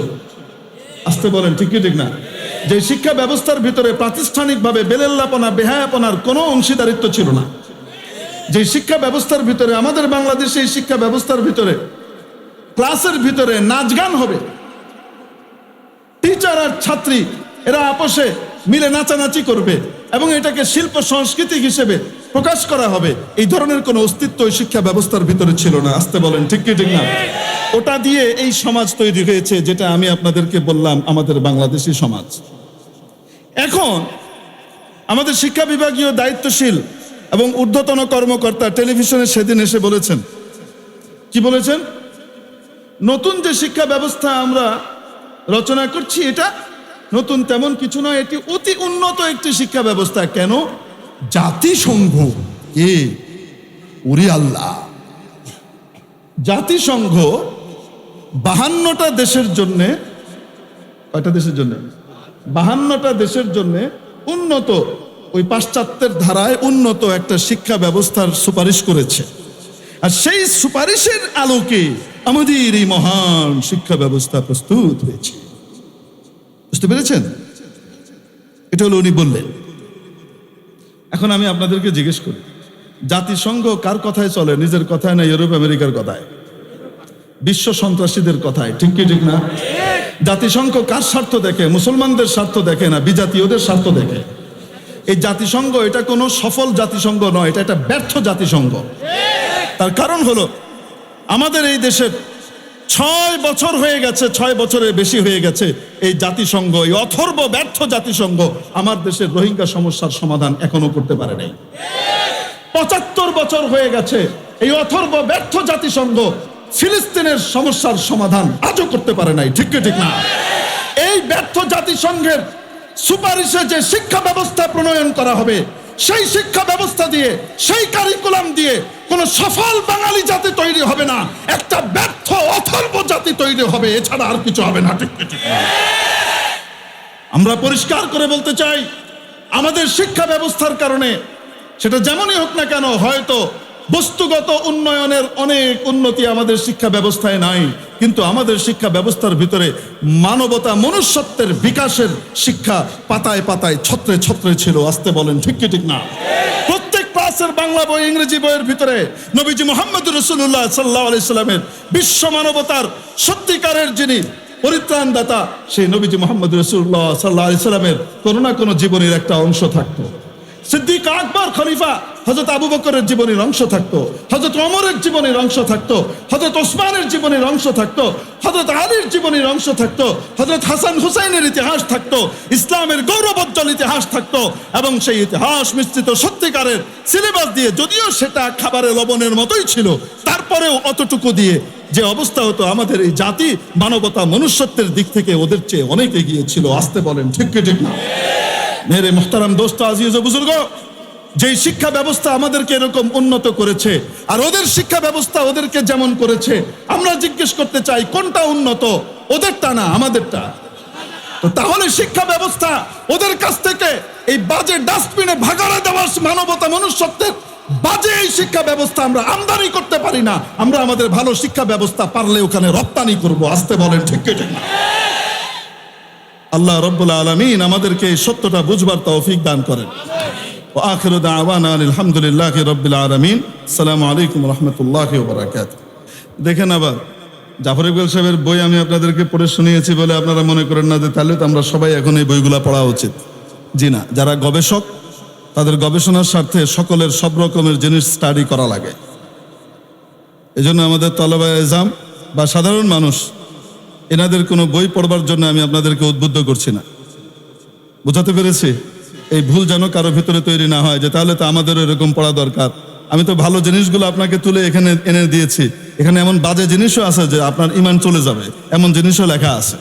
আসতে বলেন ঠিক কি ঠিক না? যে শিক্ষা ব্যবস্থার ভিতরে প্রাতিষ্ঠানিকভাবে বেলেল্লাপনা, বেহায়াপনার কোনো অংশীদারিত্ব ছিল না। যে শিক্ষা ব্যবস্থার ভিতরে, আমাদের বাংলাদেশে এই শিক্ষা ব্যবস্থার ভিতরে ক্লাসের ভিতরে নাচ গান হবে, টিচার আর ছাত্রী এরা আপোষে মিলে নাচানাচি করবে এবং এটাকে শিল্প সংস্কৃতি হিসেবে প্রকাশ করা হবে, এই ধরনের কোনো অস্তিত্ব ওই শিক্ষা ব্যবস্থার ভিতরে ছিল না। আসতে বলেন ঠিক কি ঠিক না? ওটা দিয়ে এই সমাজ তৈরি হয়েছে, যেটা আমি আপনাদেরকে বললাম আমাদের বাংলাদেশি সমাজ। এখন আমাদের শিক্ষা বিভাগীয় দায়িত্বশীল এবং ঊর্ধ্বতন কর্মকর্তা টেলিভিশনে সেদিন এসে বলেছেন, কি বলেছেন? নতুন যে শিক্ষা ব্যবস্থা আমরা রচনা করছি এটা নতুন তেমন কিছু নয়, এটি অতি উন্নত একটি শিক্ষা ব্যবস্থা। কেন? জাতিসংঘ, ওরে আল্লাহ, জাতিসংঘ 52টা দেশের জন্য, কয়টা দেশের জন্য? 52টা দেশের জন্য উন্নত, ওই পাশ্চাত্যের ধারায় উন্নত একটা শিক্ষা ব্যবস্থার সুপারিশ করেছে। আর সেই সুপারিশের আলোকে আমাদের এই মহান শিক্ষা ব্যবস্থা প্রস্তুত হয়েছে। বুঝতে পেরেছেন? এটা হলো উনি বললেন। এখন আমি আপনাদেরকে জিজ্ঞেস করি, জাতিসংঘ কার কথায় চলে? নিজের কথায় না ইউরোপ আমেরিকার কথায়? বিশ্ব সন্ত্রাসীদের কথায়, ঠিক কি ঠিক না? জাতিসংঘ কার স্বার্থ দেখে? মুসলমানদের স্বার্থ দেখে না বিজাতীয়দের স্বার্থ দেখে? এই জাতিসংঘ এটা কোনো সফল জাতিসংঘ নয়, এটা একটা ব্যর্থ জাতিসংঘ। তার কারণ হলো আমাদের এই দেশের 6 বছর হয়ে গেছে, 6 বছরের বেশি হয়ে গেছে এই জাতিসংঘ, এই অথর্ব ব্যর্থ জাতিসংঘ আমার দেশের রোহিঙ্গা সমস্যার সমাধান এখনো করতে পারে নাই। 75 বছর হয়ে গেছে এই অথর্ব ব্যর্থ জাতিসংঘ ফিলিস্তিনের সমস্যার সমাধান আজও করতে পারে নাই, ঠিক কি ঠিক না? এই ব্যর্থ জাতিসংঘের সুপারিশে যে শিক্ষা ব্যবস্থা প্রণয়ন করা হবে, সেই শিক্ষা ব্যবস্থা দিয়ে, সেই কারিকুলাম দিয়ে কোন সফল বাঙালি জাতি তৈরি হবে না, একটা ব্যর্থ অথর্ব জাতি তৈরি হবে, এছাড়া আর কিছু হবে না, ঠিক কি ঠিক না? আমরা পরিষ্কার করে বলতে চাই, আমাদের শিক্ষা ব্যবস্থার কারণে সেটা যেমনই হোক না কেন, হয়তো বস্তুগত উন্নয়নের অনেক উন্নতি আমাদের শিক্ষা ব্যবস্থায় নাই, কিন্তু আমাদের শিক্ষা ব্যবস্থার ভিতরে মানবতা মনুষ্যত্বের বিকাশের শিক্ষা পাতায় পাতায় ছত্রে ছত্রে ছিল। আসতে বলেন, ঠিক কি ঠিক না? প্রত্যেক ক্লাসের বাংলা বই, ইংরেজি বইয়ের ভিতরে নবীজি মুহাম্মদ রাসূলুল্লাহ সাল্লাল্লাহু আলাইহি সাল্লামের বিশ্ব মানবতার সত্যিকারের যিনি পরিত্রাণদাতা, সেই নবীজি মুহাম্মদ রাসূলুল্লাহ সাল্লাল্লাহু আলাইহি সাল্লামের কোনো না কোনো জীবনের একটা অংশ থাকতো। সিদ্দিক আকবর খলিফা হযরত আবু বকরের জীবনের অংশ থাকতো, হযরত ওমরের জীবনের অংশ থাকতো, হযরত ওসমানের জীবনের অংশ থাকতো, হযরত আলীর জীবনের অংশ থাকতো, হযরত হাসান হুসাইনের ইতিহাস থাকতো, ইসলামের গৌরবোজ্জ্বল ইতিহাস থাকতো। এবং সেই ইতিহাস মিশ্রিত সত্যিকারের সিলেবাস দিয়ে, যদিও সেটা খাবারে লবণের মতোই ছিল, তারপরেও অতটুকু দিয়ে যে অবস্থা হতো, আমাদের এই জাতি মানবতা মনুষ্যত্বের দিক থেকে ওদের চেয়ে অনেক এগিয়ে ছিল। আসতে বলেন, ঠিক কি ঠিক না? মেরে মুহতারাম দোস্ত, আজিজ ও বুজুর্গ, যেই শিক্ষা ব্যবস্থা আমাদেরকে এরকম উন্নত করেছে, আর ওদের শিক্ষা ব্যবস্থা ওদেরকে যেমন করেছে, আমরা জিজ্ঞেস করতে চাই কোনটা উন্নত? ওদেরটা না আমাদেরটা? তো তাহলে শিক্ষা ব্যবস্থা ওদের কাছ থেকে এই বাজে ডাস্টবিনে ভাগাড়া দেওয়া মানবতা মনুষ্যত্বের বাজে এই শিক্ষা ব্যবস্থা আমরা আমদানি করতে পারি না, আমরা আমাদের ভালো শিক্ষা ব্যবস্থা পারলে ওখানে রপ্তানি করব। আসতে বলেন, ঠিক কি ঠিক না? আল্লাহ রাব্বুল আলামিন আমাদেরকে এই সত্যটা বুঝবার তৌফিক দান করেন। ওয়া আখিরু দাওয়ানা আলহামদুলিল্লাহি রাব্বিল আলামিন। আসসালামু আলাইকুম ওয়া রাহমাতুল্লাহি ওয়া বারাকাতুহু। দেখেন, আবার জাফর ইকবাল সাহেবের বই আমি আপনাদেরকে পড়ে শুনিয়েছি বলে আপনারা মনে করেন না যে তাহলে তো আমরা সবাই এখন এই বইগুলা পড়া উচিত। জি না, যারা গবেষক তাদের গবেষণার স্বার্থে সকলের সব রকমের জিনিস স্টাডি করা লাগে। এজন্য আমাদের তলবায়ে ইলজাম বা সাধারণ মানুষ এনাদের কোনো বই পড়বার জন্য আমি আপনাদেরকে উদ্বুদ্ধ করছি না। বোঝাতে পেরেছি? এই ভুল যেন কারো ভিতরে তৈরি না হয় যে তাহলে তো আমাদেরও এরকম পড়া দরকার। আমি তো ভালো জিনিসগুলো আপনাকে তুলে এখানে এনে দিয়েছি, এখানে এমন বাজে জিনিসও আছে যে আপনার ঈমান চলে যাবে, এমন জিনিসও লেখা আছে।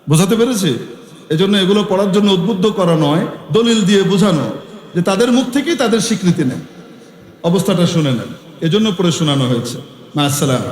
বোঝাতে পেরেছি? এজন্য এগুলো পড়ার জন্য উদ্বুদ্ধ করা নয়, দলিল দিয়ে বোঝানো, যে তাদের মুখ থেকেই তাদের স্বীকৃতি নেন, অবস্থাটা শুনে নেন, এজন্য পড়ে শোনানো হয়েছে। মা আসসালাম।